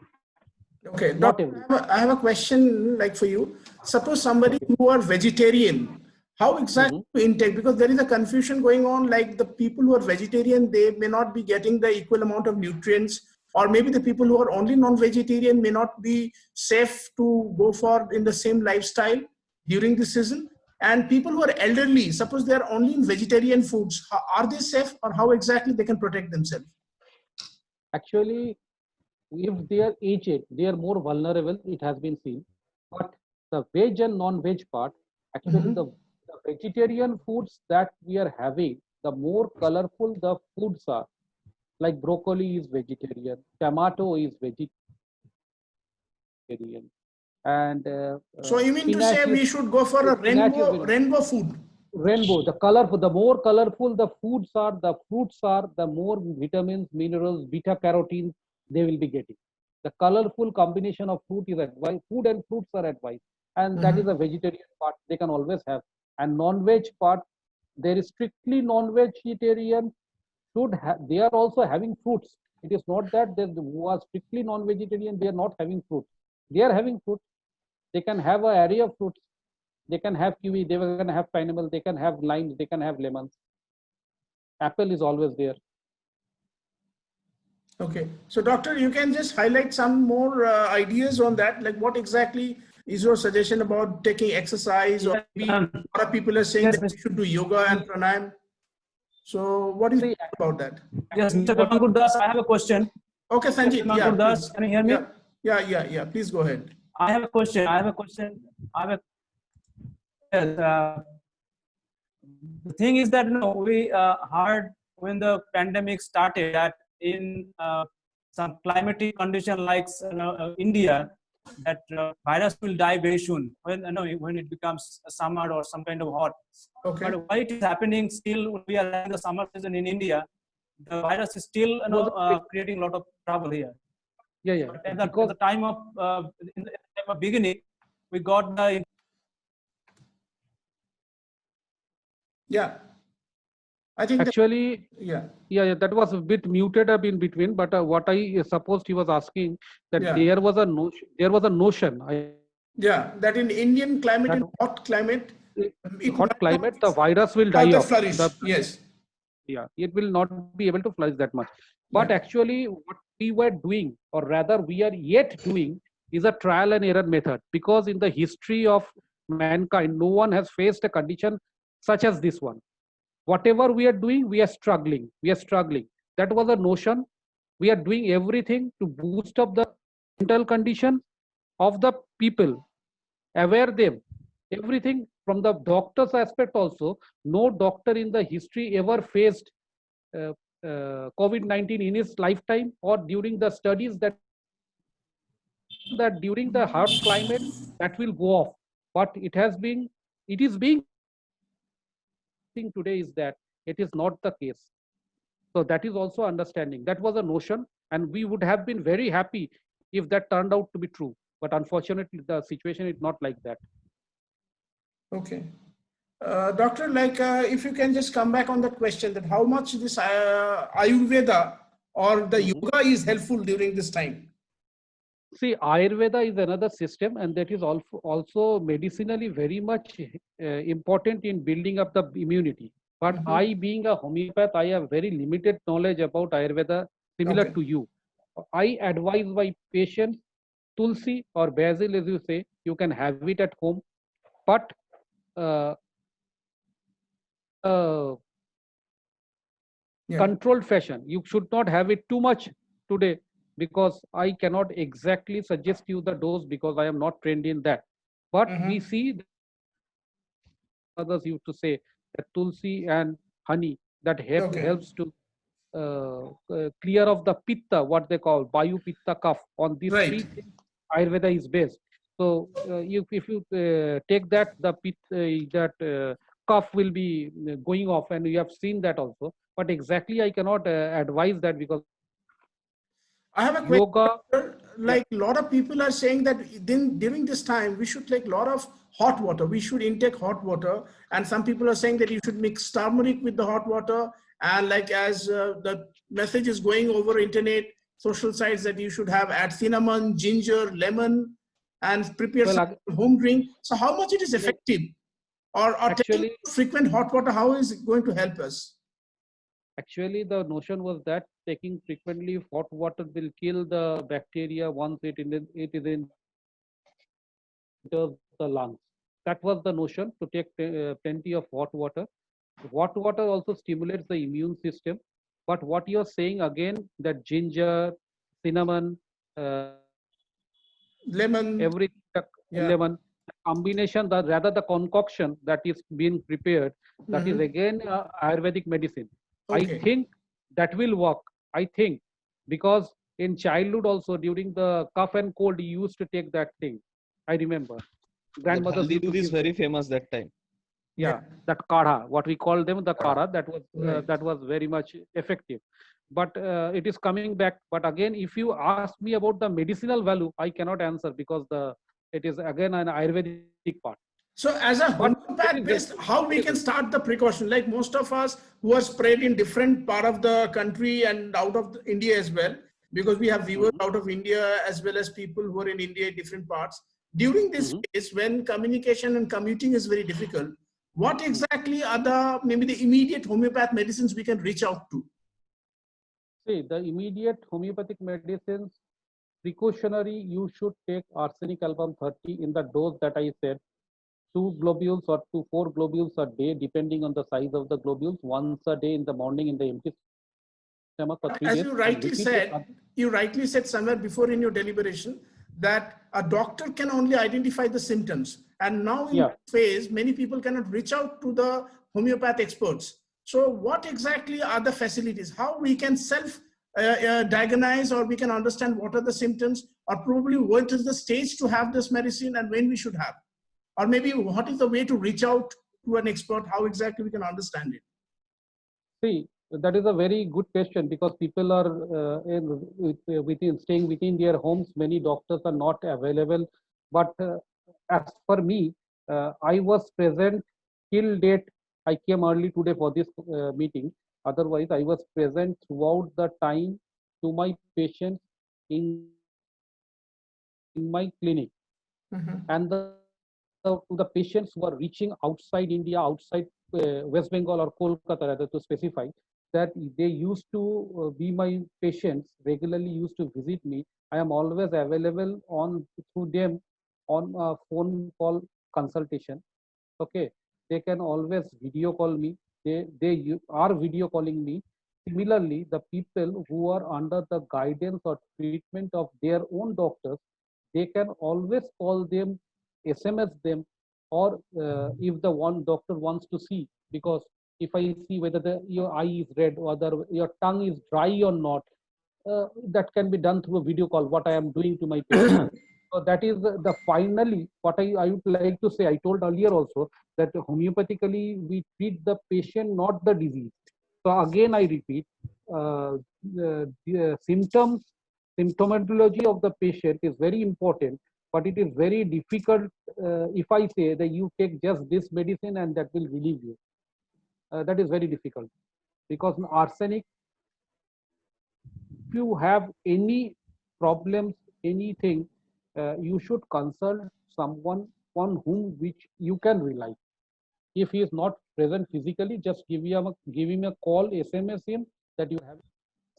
S1: Okay,
S3: Not
S1: doctor,
S3: every.
S1: I have a question like for you. Suppose somebody
S3: Okay.
S1: who are vegetarian, how exactly to intake? Because there is a confusion going on, like the people who are vegetarian, they may not be getting the equal amount of nutrients, or maybe the people who are only non-vegetarian may not be safe to go for in the same lifestyle during the season. And people who are elderly, suppose they are only in vegetarian foods, are they safe, or how exactly they can protect themselves?
S3: Actually, if they are aged, they are more vulnerable, it has been seen. But the veg and non-veg part, actually
S1: Mhm.
S3: the vegetarian foods that we are having, the more colorful the foods are. Like broccoli is vegetarian, tomato is vegetarian, and
S1: So you mean to say
S3: spinach
S1: we should go for a
S3: spinach is
S1: rainbow food?
S3: rainbow. The colorful, the more colorful the foods are, the fruits are, the more vitamins, minerals, beta carotene they will be getting. The colorful combination of fruit is advised. Food and fruits are advised, and that is
S1: Mhm.
S3: a vegetarian part they can always have. And non-veg part, there is strictly non-vegetarian should have. They are also having fruits. It is not that they who are strictly non-vegetarian they are not having fruits. They are having fruits. They can have an array of fruits. They can have kiwi, they can have pineapple, they can have limes, they can have lemons. Apple is always there.
S1: Okay. So doctor, you can just highlight some more ideas on that. Like what exactly is your suggestion about taking exercise, or
S6: Yes,
S1: maybe a lot of people are saying
S6: yes,
S1: that we should do yoga and pranayam. So what do you
S3: See,
S1: think about that?
S6: yes,
S3: actually,
S6: Mr.
S3: what
S6: Kamal Das, I have a question.
S1: Okay,
S6: Mr.
S1: Sanjeev. Yeah,
S6: Kamal Das,
S1: please.
S6: can you hear me?
S1: Yeah. Please go ahead.
S6: I have a question. I have a question. I have a yes, the thing is that we heard when the pandemic started that in some climatic condition like India, that virus will die very soon when it becomes summer or some kind of hot.
S1: Okay.
S6: But why it is happening still when we are in the summer season in India, the virus is still creating a lot of trouble here.
S3: yeah.
S6: But at the time of in the time of beginning, we got the.
S1: Yeah. I think that,
S3: Actually,
S1: yeah,
S3: yeah, that was a bit muted up in between. But what I supposed he was asking that
S1: yeah,
S3: there was a notion.
S1: yeah, that in Indian climate,
S3: That
S1: in hot climate, it
S3: hot
S1: might not
S3: climate, the virus will die
S1: further
S3: off.
S1: flourish. Yes.
S3: Yeah, it will not be able to flourish that much. But
S1: Yeah.
S3: actually, what we were doing, or rather, we are yet doing, is a trial and error method. Because in the history of mankind, no one has faced a condition such as this one. Whatever we are doing, we are struggling. We are struggling. That was a notion. We are doing everything to boost up the mental condition of the people, aware them, everything from the doctor's aspect also. No doctor in the history ever faced uh, COVID-19 in his lifetime, or during the studies that during the hot climate that will go off. But it is being today is that it is not the case. So that is also understanding. That was a notion, and we would have been very happy if that turned out to be true. But unfortunately, the situation is not like that.
S1: Okay. Doctor, like if you can just come back on that question, that how much this Ayurveda or the yoga is helpful during this time.
S3: See, Ayurveda is another system, and that is also medicinally very much important in building up the immunity. But I, being a homeopath, I have very limited knowledge about Ayurveda, similar
S1: Okay.
S3: to you. I advise my patients tulsi or basil, as you say, you can have it at home, but uh,
S1: Yeah.
S3: controlled fashion. You should not have it too much today, because I cannot exactly suggest you the dose because I am not trained in that. But we see others used to say that tulsi and honey that
S1: Okay.
S3: helps to clear off the pitta, what they call vayu pitta kapha. On these
S1: Right.
S3: three things, Ayurveda is based. So if you take that, the cough will be going off, and you have seen that also. But exactly, I cannot advise that, because
S1: I have a question.
S3: yoga,
S1: Doctor. Like a lot of people are saying that then during this time we should take a lot of hot water. We should intake hot water, and some people are saying that you should mix turmeric with the hot water. And like as the message is going over internet, social sites, that you should have add cinnamon, ginger, lemon, and prepare
S3: well,
S1: some home drink. So how much it is effective, or taking
S3: actually,
S1: frequent hot water, how is it going to help us?
S3: Actually, the notion was that taking frequently hot water will kill the bacteria once it is in the lungs. That was the notion, to take plenty of hot water. Hot water also stimulates the immune system. But what you're saying again, that ginger, cinnamon,
S1: Lemon.
S3: everything,
S1: Yeah.
S3: lemon, combination, rather the concoction that is being prepared, that is again Ayurvedic medicine.
S1: Okay.
S3: I think that will work. I think, because in childhood also, during the cough and cold, you used to take that thing. I remember
S2: That
S3: grandmothers
S2: haldi
S3: used to
S2: doodh is
S3: give.
S2: very famous that time.
S3: Yeah, that kadha, what we call them, the kadha,
S1: Right.
S3: that was very much effective. But it is coming back. But again, if you ask me about the medicinal value, I cannot answer, because it is again an Ayurvedic part.
S1: So as a
S3: But
S1: homeopath based, how we can start the precaution? Like most of us who are spread in different part of the country and out of India as well, because we have viewers out of India as well as people who are in India in different parts. During this phase, when communication and commuting is very difficult, what exactly are maybe the immediate homeopath medicines we can reach out to?
S3: See, the immediate homeopathic medicines, precautionary, you should take arsenic album 30 in the dose that I said, 2 globules or 4 globules a day, depending on the size of the globules, once a day in the morning in the empty stomach for 3
S1: As
S3: days.
S1: you rightly said somewhere before in your deliberation that a doctor can only identify the symptoms. And now in this phase, many people cannot reach out to the homeopath experts. So what exactly are the facilities? How we can self diagnose, or we can understand what are the symptoms, or probably what is the stage to have this medicine and when we should have? Or maybe what is the way to reach out to an expert? How exactly we can understand it?
S3: See, that is a very good question, because people are staying within their homes. Many doctors are not available. But as for me, I was present till date I came early today for this meeting. Otherwise, I was present throughout the time to my patients in my clinic. And to the patients who are reaching outside India, outside West Bengal or Kolkata, rather to specify, that they used to be my patients, regularly used to visit me. I am always available on through them on phone call consultation. Okay, they can always video call me. They are video calling me. Similarly, the people who are under the guidance or treatment of their own doctors, they can always call them, SMS them, or if the one doctor wants to see, because if I see whether your eye is red or your tongue is dry or not, that can be done through a video call, what I am doing to my patient. So that is the finally what I would like to say. I told earlier also that homeopathically we treat the patient, not the disease. So again I repeat, the symptomatology of the patient is very important, but it is very difficult if I say that you take just this medicine and that will relieve you. That is very difficult, because arsenic, if you have any problems, anything, you should consult someone on whom which you can rely. If he is not present physically, just give him a call, SMS him that you have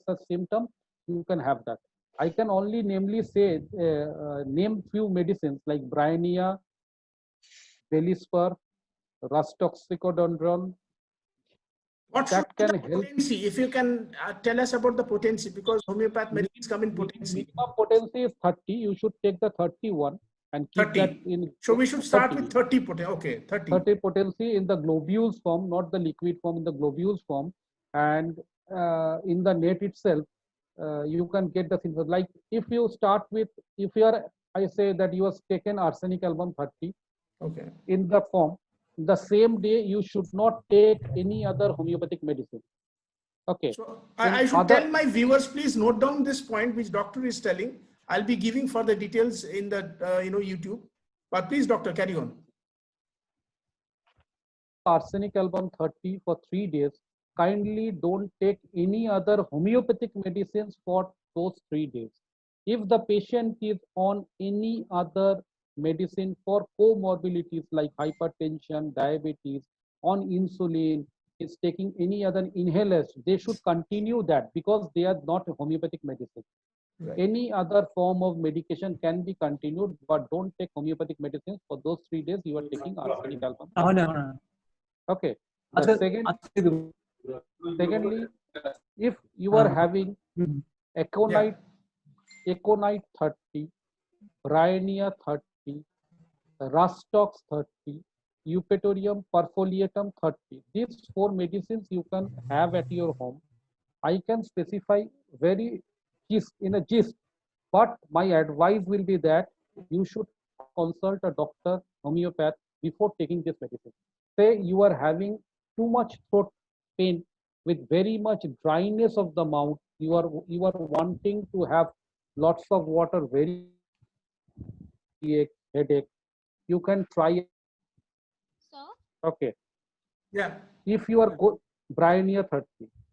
S3: such symptom, you can have that. I can only namely say, name few medicines like Bryonia, Belisper, Rustoxicodendron.
S1: What
S3: That
S1: should
S3: can
S1: be the
S3: help.
S1: potency? If you can tell us about the potency, because homeopath medicines come in potency.
S3: Minimum potency is 30. You should take the 31 and keep
S1: 30.
S3: that in.
S1: So we should start
S3: 30.
S1: with 30 potency. Okay, 30.
S3: 30 potency in the globules form, not the liquid form, in the globules form. And in the net itself, you can get the things like if you start with, if you are, I say that you have taken arsenic album 30
S1: Okay.
S3: in the form, the same day you should not take any other homeopathic medicine. Okay.
S1: So I should tell my viewers, please note down this point which doctor is telling. I'll be giving further details in the YouTube. But please, doctor, carry on.
S3: Arsenic album 30 for 3 days. Kindly don't take any other homeopathic medicines for those 3 days. If the patient is on any other medicine for comorbidities like hypertension, diabetes, on insulin, is taking any other inhalers, they should continue that, because they are not homeopathic medicine.
S1: Right.
S3: Any other form of medication can be continued, but don't take homeopathic medicines for those 3 days you are taking arsenic album. Okay. Secondly, if you are having Aconite 30, Bryonia 30, Rustox 30, Eupatorium perfoliatum 30, these 4 medicines you can have at your home. I can specify very in a gist, but my advice will be that you should consult a doctor, homeopath, before taking this medicine. Say you are having too much throat pain with very much dryness of the mouth, you are wanting to have lots of water, very headache, you can try.
S7: Sir?
S3: Okay.
S1: Yeah.
S3: If you are Bryonia 30,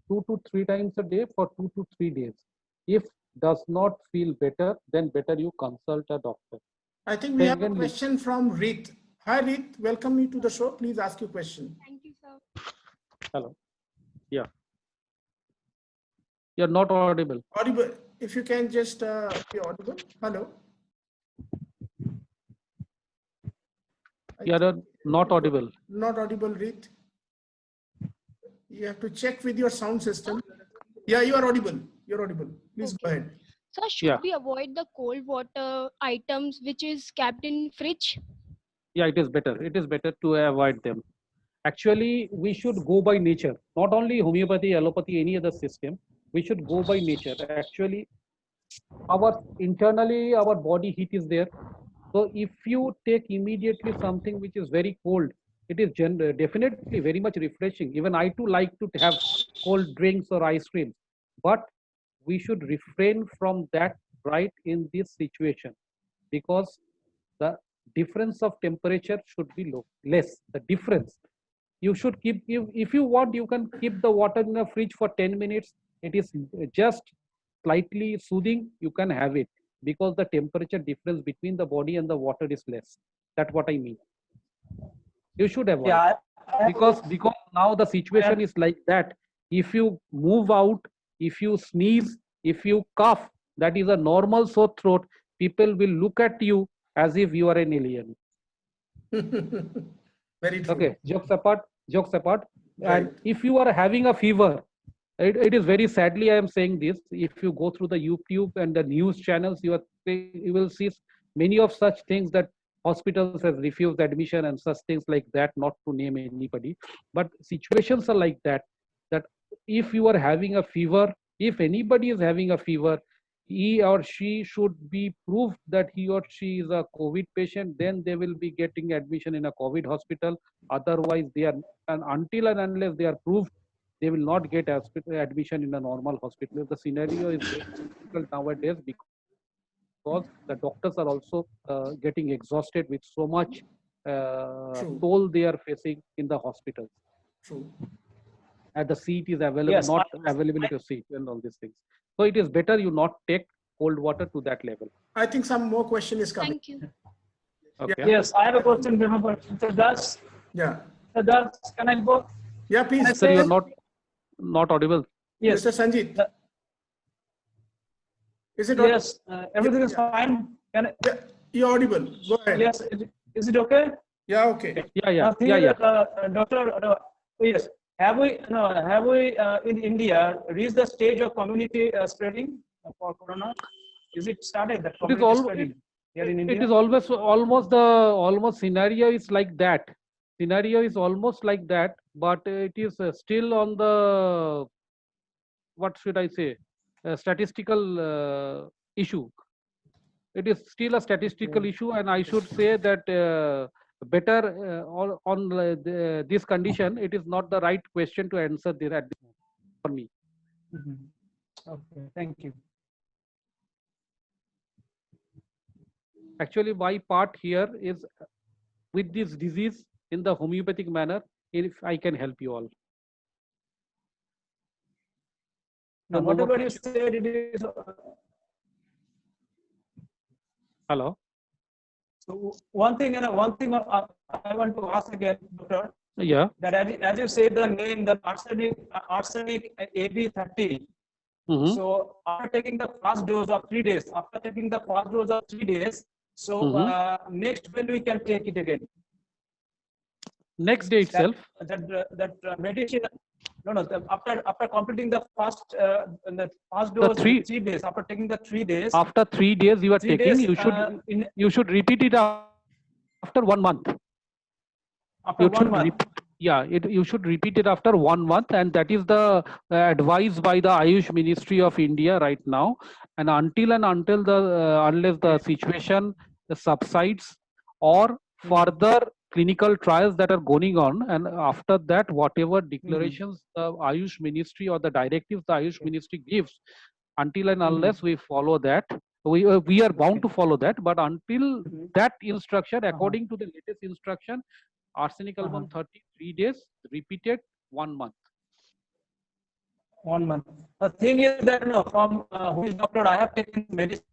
S3: 2 to 3 times a day for 2 to 3 days. If does not feel better, then better you consult a doctor.
S1: I think we have a question from Rit. Hi Rit, welcome you to the show. Please ask your question.
S7: Thank you, sir.
S3: Hello. Yeah. You're not audible.
S1: Audible. If you can just be audible. Hello.
S3: You're not audible.
S1: Not audible, Rit. You have to check with your sound system. Yeah, you are audible. You're audible. Please go ahead.
S7: So should we avoid the cold water items which is kept in fridge?
S3: Yeah, it is better. It is better to avoid them. Actually, we should go by nature. Not only homeopathy, allopathy, any other system. We should go by nature. Actually, internally our body heat is there. So if you take immediately something which is very cold, it is definitely very much refreshing. Even I too like to have cold drinks or ice cream, but we should refrain from that right in this situation, because the difference of temperature should be less. The difference You should keep, if you want, you can keep the water in the fridge for 10 minutes. It is just slightly soothing. You can have it because the temperature difference between the body and the water is less. That's what I mean. You should avoid.
S6: Yeah,
S3: because now the situation is like that. If you move out, if you sneeze, if you cough, that is a normal sore throat. People will look at you as if you are an alien.
S1: Very true.
S3: Okay, jokes apart.
S1: Right.
S3: And if you are having a fever, it is very sadly I am saying this. If you go through the YouTube and the news channels, you will see many of such things that hospitals have refused admission and such things like that, not to name anybody. But situations are like that, that if you are having a fever, if anybody is having a fever, he or she should be proved that he or she is a COVID patient, then they will be getting admission in a COVID hospital. Otherwise, they are, and until and unless they are proved, they will not get admission in a normal hospital. The scenario is very difficult nowadays because the doctors are also getting exhausted with so much toll they are facing in the hospitals.
S1: True.
S3: And the seat is available,
S6: Yes,
S3: not availability of seat and all these things. So it is better you not take cold water to that level.
S1: I think some more question is coming.
S7: Thank you.
S3: Okay.
S6: yes, I have a question. Remember, Mr. Das,
S1: Yeah.
S6: Mr. Das, can I go?
S1: Yeah, please.
S3: Sir, you are not audible.
S6: Yes,
S1: Mr. Sanjit. Is it audible?
S6: yes, everything is fine. Can I,
S1: Yeah, you're audible. Go ahead.
S6: yes, is it okay?
S1: Yeah, okay.
S3: Yeah.
S6: Doctor, yes. Have we in India reached the stage of community spreading for corona? Is it started that community spreading here in India?
S3: It is almost scenario is like that. Scenario is almost like that, but it is still on the, what should I say, statistical issue. It is still a statistical issue, and I should say that better on this condition, it is not the right question to answer there at this moment for me.
S6: Okay, thank you.
S3: Actually, my part here is with this disease in the homeopathic manner, if I can help you all.
S6: Now, whatever you said, it is.
S3: Hello.
S6: So one thing I want to ask again, Doctor.
S3: Yeah.
S6: That as you say the name, the arsenic AB30.
S3: Mm-hmm.
S6: So after taking the first dose of 3 days, so next when we can take it again?
S3: Next day itself.
S6: That medicine. No. After completing the first dose, 3 days. After taking the 3 days.
S3: After 3 days you are taking.
S6: Days,
S3: you should repeat it after 1 month.
S6: After 1 month.
S3: You should repeat it after 1 month, and that is the advice by the Ayush Ministry of India right now. And unless the situation subsides or further clinical trials that are going on, and after that, whatever declarations the Ayush Ministry or the directives the Ayush Ministry gives, until and unless we follow that, we are bound to follow that. But until that instruction, according to the latest instruction, arsenic album 33 days, repeated 1 month.
S6: 1 month. The thing is that from who is doctor, I have taken medicine.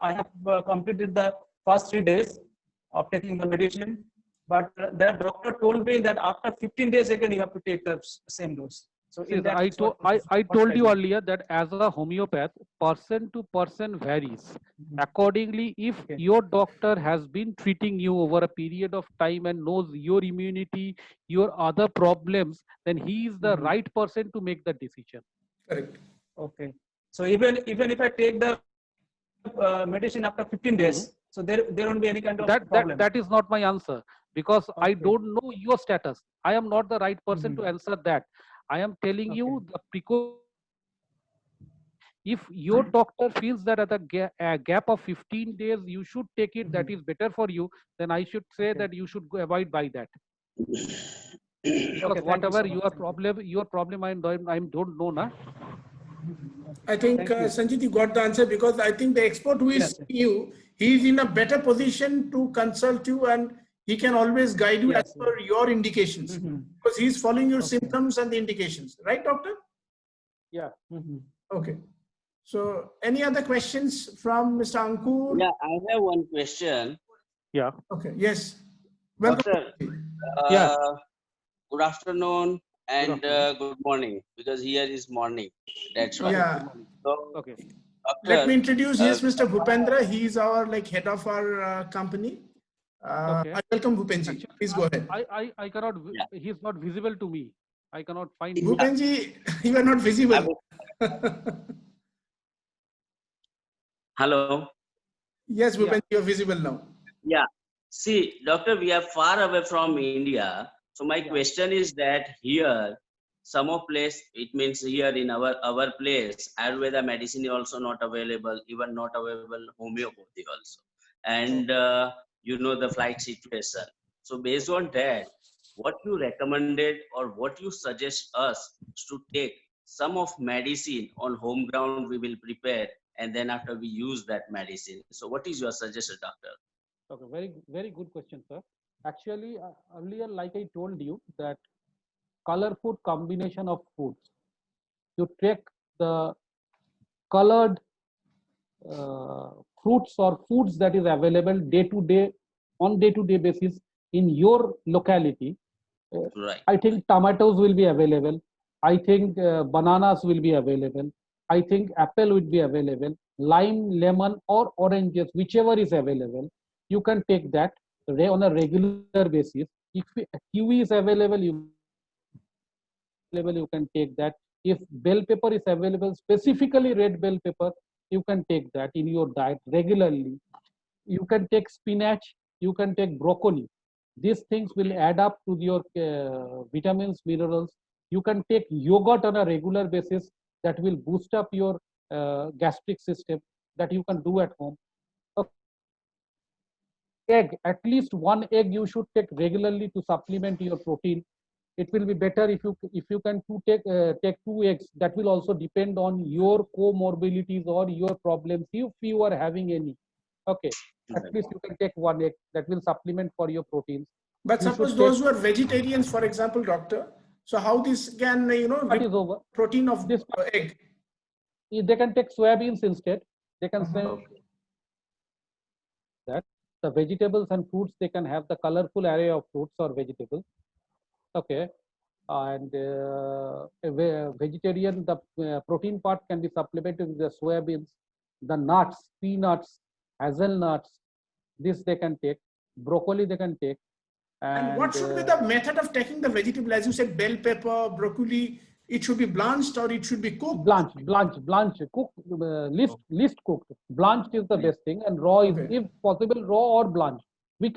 S6: I have completed the first 3 days of taking the medicine, but the doctor told me that after 15 days again you have to take the same dose. So
S3: I told you earlier that as a homeopath, person to person varies. Accordingly, if your doctor has been treating you over a period of time and knows your immunity, your other problems, then he is the right person to make the decision.
S1: Correct.
S6: Okay. So even if I take the medicine after 15 days, so there won't be any kind of problem.
S3: That is not my answer, because I don't know your status. I am not the right person to answer that. I am telling you the precaution. If your doctor feels that at a gap of 15 days you should take it, that is better for you, then I should say that you should abide by that. Because whatever your problem, I don't know, na.
S1: I think Sanjit, you got the answer, because I think the expert who is seeing you, he is in a better position to consult you and he can always guide you as
S6: Yes.
S1: per your indications, because he's following your
S6: Okay.
S1: symptoms and the indications, right, doctor?
S3: Yeah.
S1: Okay. So any other questions from Mr. Ankur?
S8: Yeah, I have one question.
S3: Yeah.
S1: Okay. Yes. Welcome.
S8: Doctor,
S3: Yeah.
S8: good afternoon and
S3: afternoon.
S8: good morning, because here is morning. That's why.
S1: Yeah.
S8: So,
S3: Okay.
S1: Let
S8: doctor,
S1: me introduce. Yes, Mr. Bhupendra. He is our like head of our company.
S3: Okay.
S1: I welcome Bhupenji.
S3: Actually,
S1: Please go ahead.
S3: I cannot.
S8: Yeah.
S3: He is not visible to me. I cannot find him.
S1: Bhupenji, you are not
S8: I
S1: visible.
S8: will- hello.
S1: Yes,
S3: Yeah.
S1: Bhupenji, you are visible now.
S8: Yeah. See, doctor, we are far away from India. So my
S3: Yeah.
S8: question is that here, some of place, it means here in our place, Ayurveda medicine is also not available, even not available homeopathy also. And you know the flight situation. So based on that, what you recommended or what you suggest us to take some of medicine on home ground we will prepare, and then after we use that medicine. So what is your suggestion, doctor?
S3: Okay. Very good question, sir. Actually, earlier, like I told you, that colorful combination of foods. You take the colored fruits or foods that is available day to day basis in your locality.
S8: Right.
S3: I think tomatoes will be available. I think bananas will be available. I think apple will be available. Lime, lemon, or oranges, whichever is available, you can take that on a regular basis. If kiwi is available, you can take that. If bell pepper is available, specifically red bell pepper, you can take that in your diet regularly. You can take spinach, you can take broccoli. These things will add up to your vitamins, minerals. You can take yogurt on a regular basis, that will boost up your gastric system, that you can do at home. Egg, at least one egg you should take regularly to supplement your protein. It will be better if you can take 2 eggs. That will also depend on your comorbidities or your problems, if you are having any. Okay, at least you can take 1 egg. That will supplement for your proteins.
S1: But
S3: You
S1: suppose
S3: should
S1: those
S3: take,
S1: who are vegetarians, for example, doctor, so how this can,
S3: what is over
S1: protein of
S3: this,
S1: egg?
S3: they can take soybeans instead. They can say
S8: Okay.
S3: that the vegetables and fruits, they can have the colorful array of fruits or vegetables. Okay, and vegetarian, the protein part can be supplemented with the soybeans, the nuts, peanuts, hazelnuts. This they can take. Broccoli they can take.
S1: And what should be the method of taking the vegetable? As you said, bell pepper, broccoli, it should be blanched or it should be cooked?
S3: Blanch, cooked, least cooked. Blanched is the best thing, and raw is,
S1: Okay.
S3: if possible, raw or blanched. We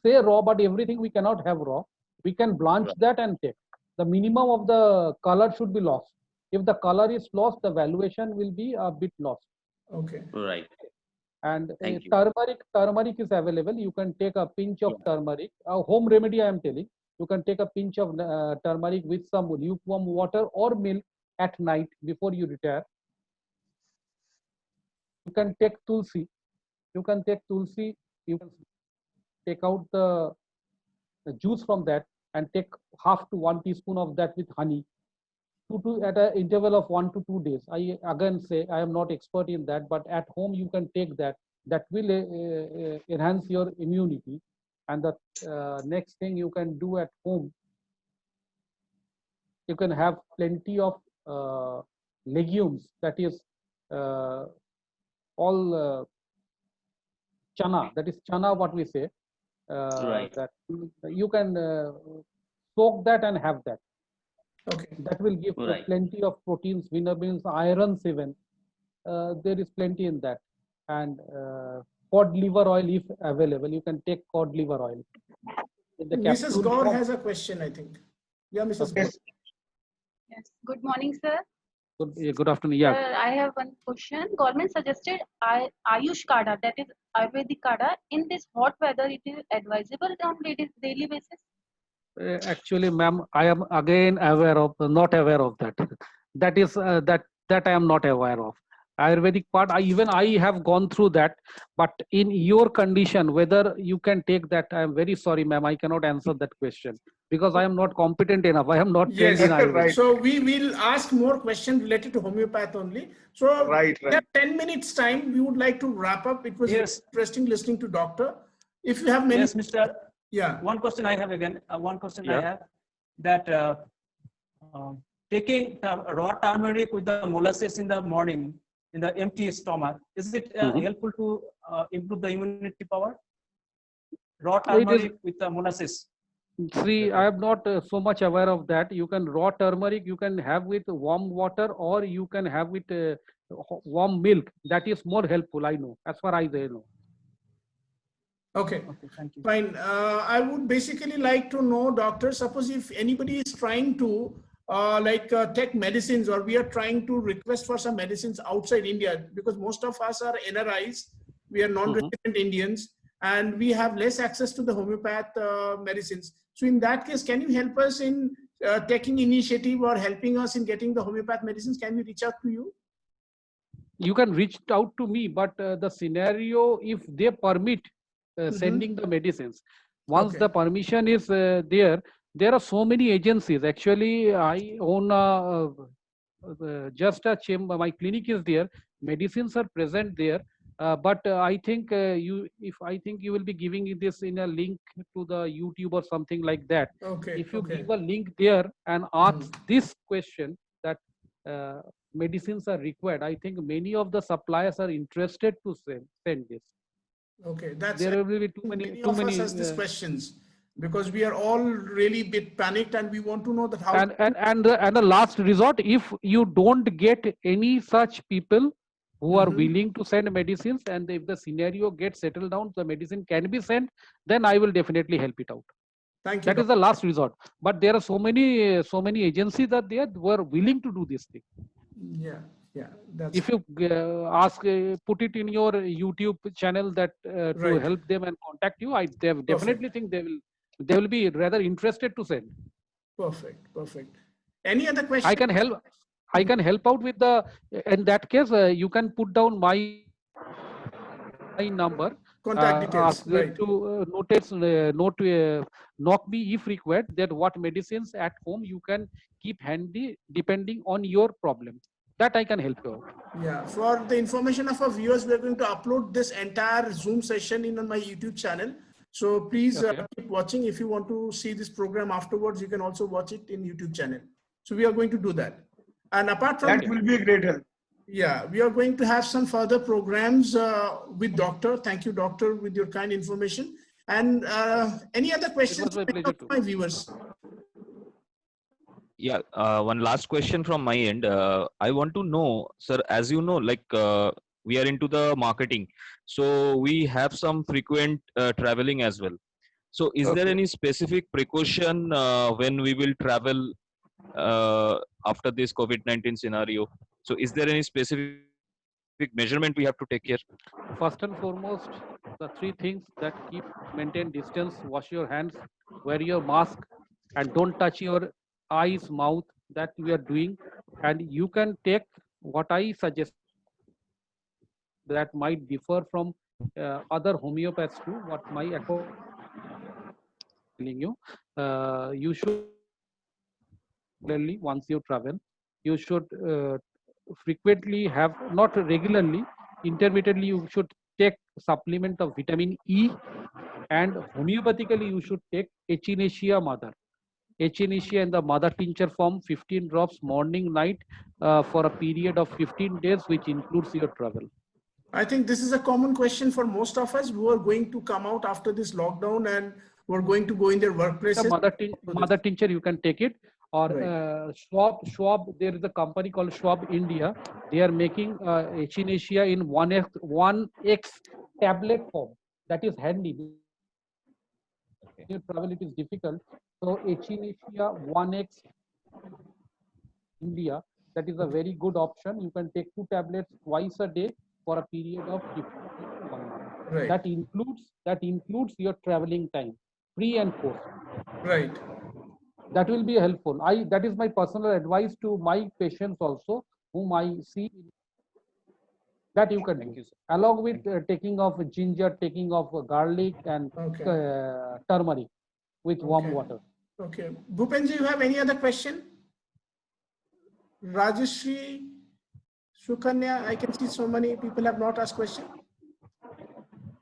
S3: say raw, but everything we cannot have raw. We can blanch that and take. The minimum of the color should be lost. If the color is lost, the valuation will be a bit lost.
S1: Okay.
S8: Right.
S3: And
S8: Thank you.
S3: turmeric is available. You can take a pinch of turmeric. A home remedy, I am telling. You can take a pinch of turmeric with some lukewarm water or milk at night before you retire. You can take tulsi. You can take tulsi. You can take out the juice from that and take half to 1 teaspoon of that with honey. At an interval of 1 to 2 days. I again say I am not expert in that, but at home you can take that. That will enhance your immunity. And the next thing you can do at home, you can have plenty of legumes. That is all chana. That is chana, what we say.
S8: Right.
S3: That you can soak that and have that.
S1: Okay.
S3: That will give
S8: Right.
S3: plenty of proteins, vitamins, irons even. There is plenty in that. And cod liver oil, if available, you can take cod liver oil. In the
S1: Mrs.
S3: capsule
S1: Gaur
S3: form.
S1: has a question, I think. Yeah, Mrs.
S3: Okay.
S1: Gaur.
S9: Yes. Good morning, sir.
S3: Good afternoon. Yeah.
S9: Sir, I have one question. Government suggested Ayush Kada, that is Ayurvedic Kada. In this hot weather, it is advisable on daily basis?
S3: Actually, ma'am, I am again not aware of that. That I am not aware of. Ayurvedic part, I have gone through that. But in your condition, whether you can take that, I am very sorry, ma'am, I cannot answer that question because I am not competent enough. I am not trained
S1: Yes.
S3: in Ayurveda.
S4: Right.
S1: So we will ask more questions related to homeopath only. So
S4: Right,
S1: we have 10 minutes time. We would like to wrap up. It was
S6: Yes.
S1: interesting listening to doctor. If you have many,
S6: Yes, Mr.
S1: yeah.
S6: One question I have again. One question I
S2: Yeah.
S6: have that taking raw turmeric with the molasses in the morning in the empty stomach, is it helpful to improve the immunity power? Raw
S3: It is-
S6: turmeric with the molasses.
S3: See, I am not so much aware of that. You can raw turmeric, you can have with warm water, or you can have with warm milk. That is more helpful, I know, as far as I know.
S1: Okay.
S6: Okay, thank you.
S1: Fine. I would basically like to know, doctor, suppose if anybody is trying to take medicines, or we are trying to request for some medicines outside India, because most of us are NRIs, we are non-resident Indians, and we have less access to the homeopath medicines. So in that case, can you help us in taking initiative or helping us in getting the homeopath medicines? Can we reach out to you?
S3: You can reach out to me, but the scenario, if they permit sending the medicines, once
S1: Okay.
S3: the permission is there are so many agencies. Actually, I own just a chamber. My clinic is there. Medicines are present there. But I think I think you will be giving this in a link to the YouTube or something like that.
S1: Okay.
S3: If you
S1: Okay.
S3: give a link there and ask this question that medicines are required, I think many of the suppliers are interested to send this.
S1: Okay, that's
S3: There will be too
S1: many of us has these questions, because we are all really bit panicked and we want to know that how.
S3: and the last resort, if you don't get any such people who are willing to send medicines, and if the scenario gets settled down, the medicine can be sent, then I will definitely help it out.
S1: Thank you.
S3: That is the last resort. But there are so many agencies that they were willing to do this thing.
S1: Yeah, yeah. That's
S3: If you ask, put it in your YouTube channel that to
S1: Right.
S3: help them and contact you, I definitely think they will be rather interested to send.
S1: perfect. Perfect. Any other question?
S3: I can help out with the. In that case, you can put down my number.
S1: Contact details.
S3: Ask them
S1: Right.
S3: to knock me if required. That what medicines at home you can keep handy depending on your problem. That I can help you out.
S1: Yeah. For the information of our viewers, we are going to upload this entire Zoom session on my YouTube channel. So please keep watching. If you want to see this program afterwards, you can also watch it in YouTube channel. So we are going to do that. And apart from
S4: That will be a great help.
S1: Yeah, we are going to have some further programs with doctor. Thank you, doctor, with your kind information. And any other questions
S3: my pleasure
S1: from my viewers?
S2: Yeah, one last question from my end. I want to know, sir, as you know, like we are into the marketing, so we have some frequent traveling as well. So is there any specific precaution when we will travel after this COVID-19 scenario? So is there any specific measurement we have to take here?
S3: First and foremost, the three things that maintain distance: wash your hands, wear your mask, and don't touch your eyes, mouth. That we are doing, and you can take what I suggest that might differ from other homeopaths too. What my telling you, you should once you travel, you should frequently have, not regularly, intermittently, you should take supplement of vitamin E, and homeopathically you should take Echinacea mother. Echinacea in the mother tincture form, 15 drops morning, night, for a period of 15 days, which includes your travel.
S1: I think this is a common question for most of us who are going to come out after this lockdown and who are going to go in their workplaces.
S3: The mother tincture, you can take it. Or Schwab, there is a company called Schwab India. They are making Echinacea in 1x tablet form. That is handy. You travel, it is difficult. So Echinacea 1x India, that is a very good option. You can take 2 tablets twice a day for a period of 1 month.
S1: Right.
S3: That includes your traveling time, pre and post.
S1: Right.
S3: That will be helpful. That is my personal advice to my patients also, whom I see That you can
S2: Thank
S3: do.
S2: you, sir.
S3: Along with
S2: Thank
S3: taking of ginger, taking of garlic and
S1: Okay.
S3: turmeric with warm
S1: Okay.
S3: water.
S1: Okay. Bhupenji, you have any other question? Rajeshri, Sukanya, I can see so many people have not asked question.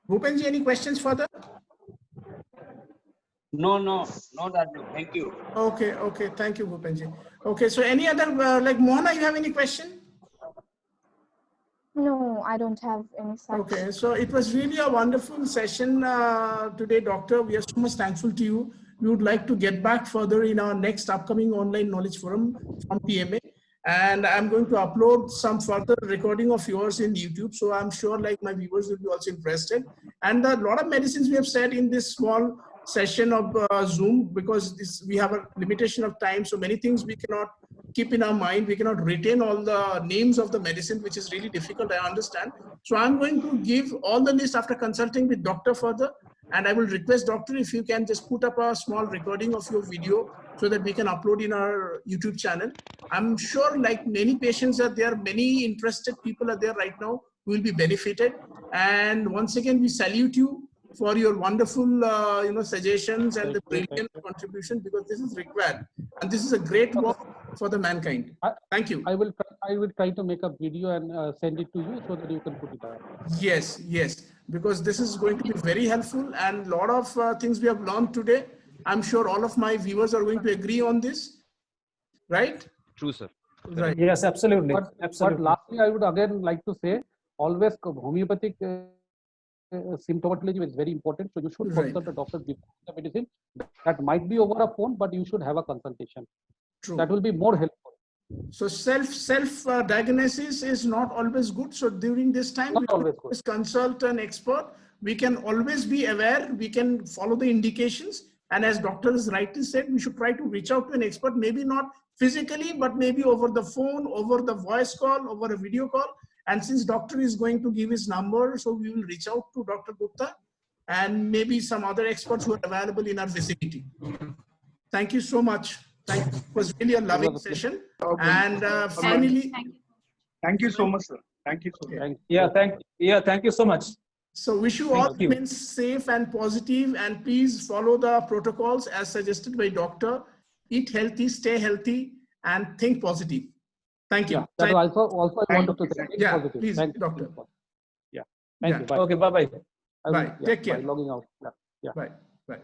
S1: Bhupenji, any questions further?
S8: No, Doctor. Thank you.
S1: Okay, okay. Thank you, Bhupenji. Okay, so any other, like Mohana, you have any question?
S5: No, I don't have any such.
S1: Okay, so it was really a wonderful session today, Doctor. We are so much thankful to you. We would like to get back further in our next upcoming online knowledge forum from PMA. And I'm going to upload some further recording of yours in YouTube. So I'm sure like my viewers will be also interested. And a lot of medicines we have said in this small session of Zoom, because we have a limitation of time. So many things we cannot keep in our mind. We cannot retain all the names of the medicine, which is really difficult, I understand. So I'm going to give all the list after consulting with doctor further. And I will request doctor if you can just put up a small recording of your video so that we can upload in our YouTube channel. I'm sure like many patients are there, many interested people are there right now who will be benefited. And once again, we salute you for your wonderful suggestions and the brilliant contribution, because this is required. And this is a great work for the mankind. Thank you.
S3: I will try to make a video and send it to you so that you can put it out.
S1: Yes, yes, because this is going to be very helpful, and a lot of things we have learned today. I'm sure all of my viewers are going to agree on this, right?
S2: True, sir.
S1: Right.
S6: Yes, absolutely.
S3: But
S6: Absolutely.
S3: lastly, I would again like to say, always homeopathic symptomatology is very important. So you should
S1: Right.
S3: consult a doctor before the medicine. That might be over a phone, but you should have a consultation.
S1: True.
S3: That will be more helpful.
S1: So self diagnosis is not always good. So during this time,
S3: Not
S1: we
S3: always good.
S1: always consult an expert. We can always be aware. We can follow the indications. And as doctors rightly said, we should try to reach out to an expert, maybe not physically, but maybe over the phone, over the voice call, over a video call. And since doctor is going to give his number, so we will reach out to Dr. Gupta and maybe some other experts who are available in our vicinity. Thank you so much. Thank you. It was really a loving session. And finally,
S4: Thank you so much, sir. Thank you so much.
S3: Thank
S6: Thank you so much.
S1: so wish you all
S6: Thank you.
S1: remain safe and positive, and please follow the protocols as suggested by doctor. Eat healthy, stay healthy, and think positive. Thank you.
S3: Yeah, that also I wanted to say.
S4: Thank
S3: Think
S1: Yeah,
S3: positive.
S1: please,
S3: Thank you.
S1: doctor.
S3: Yeah. Thank
S1: Yeah.
S3: you. Bye.
S6: Okay, bye-bye.
S3: I will-
S1: Bye. Take care.
S3: By logging out. Yeah.
S1: Bye. Bye.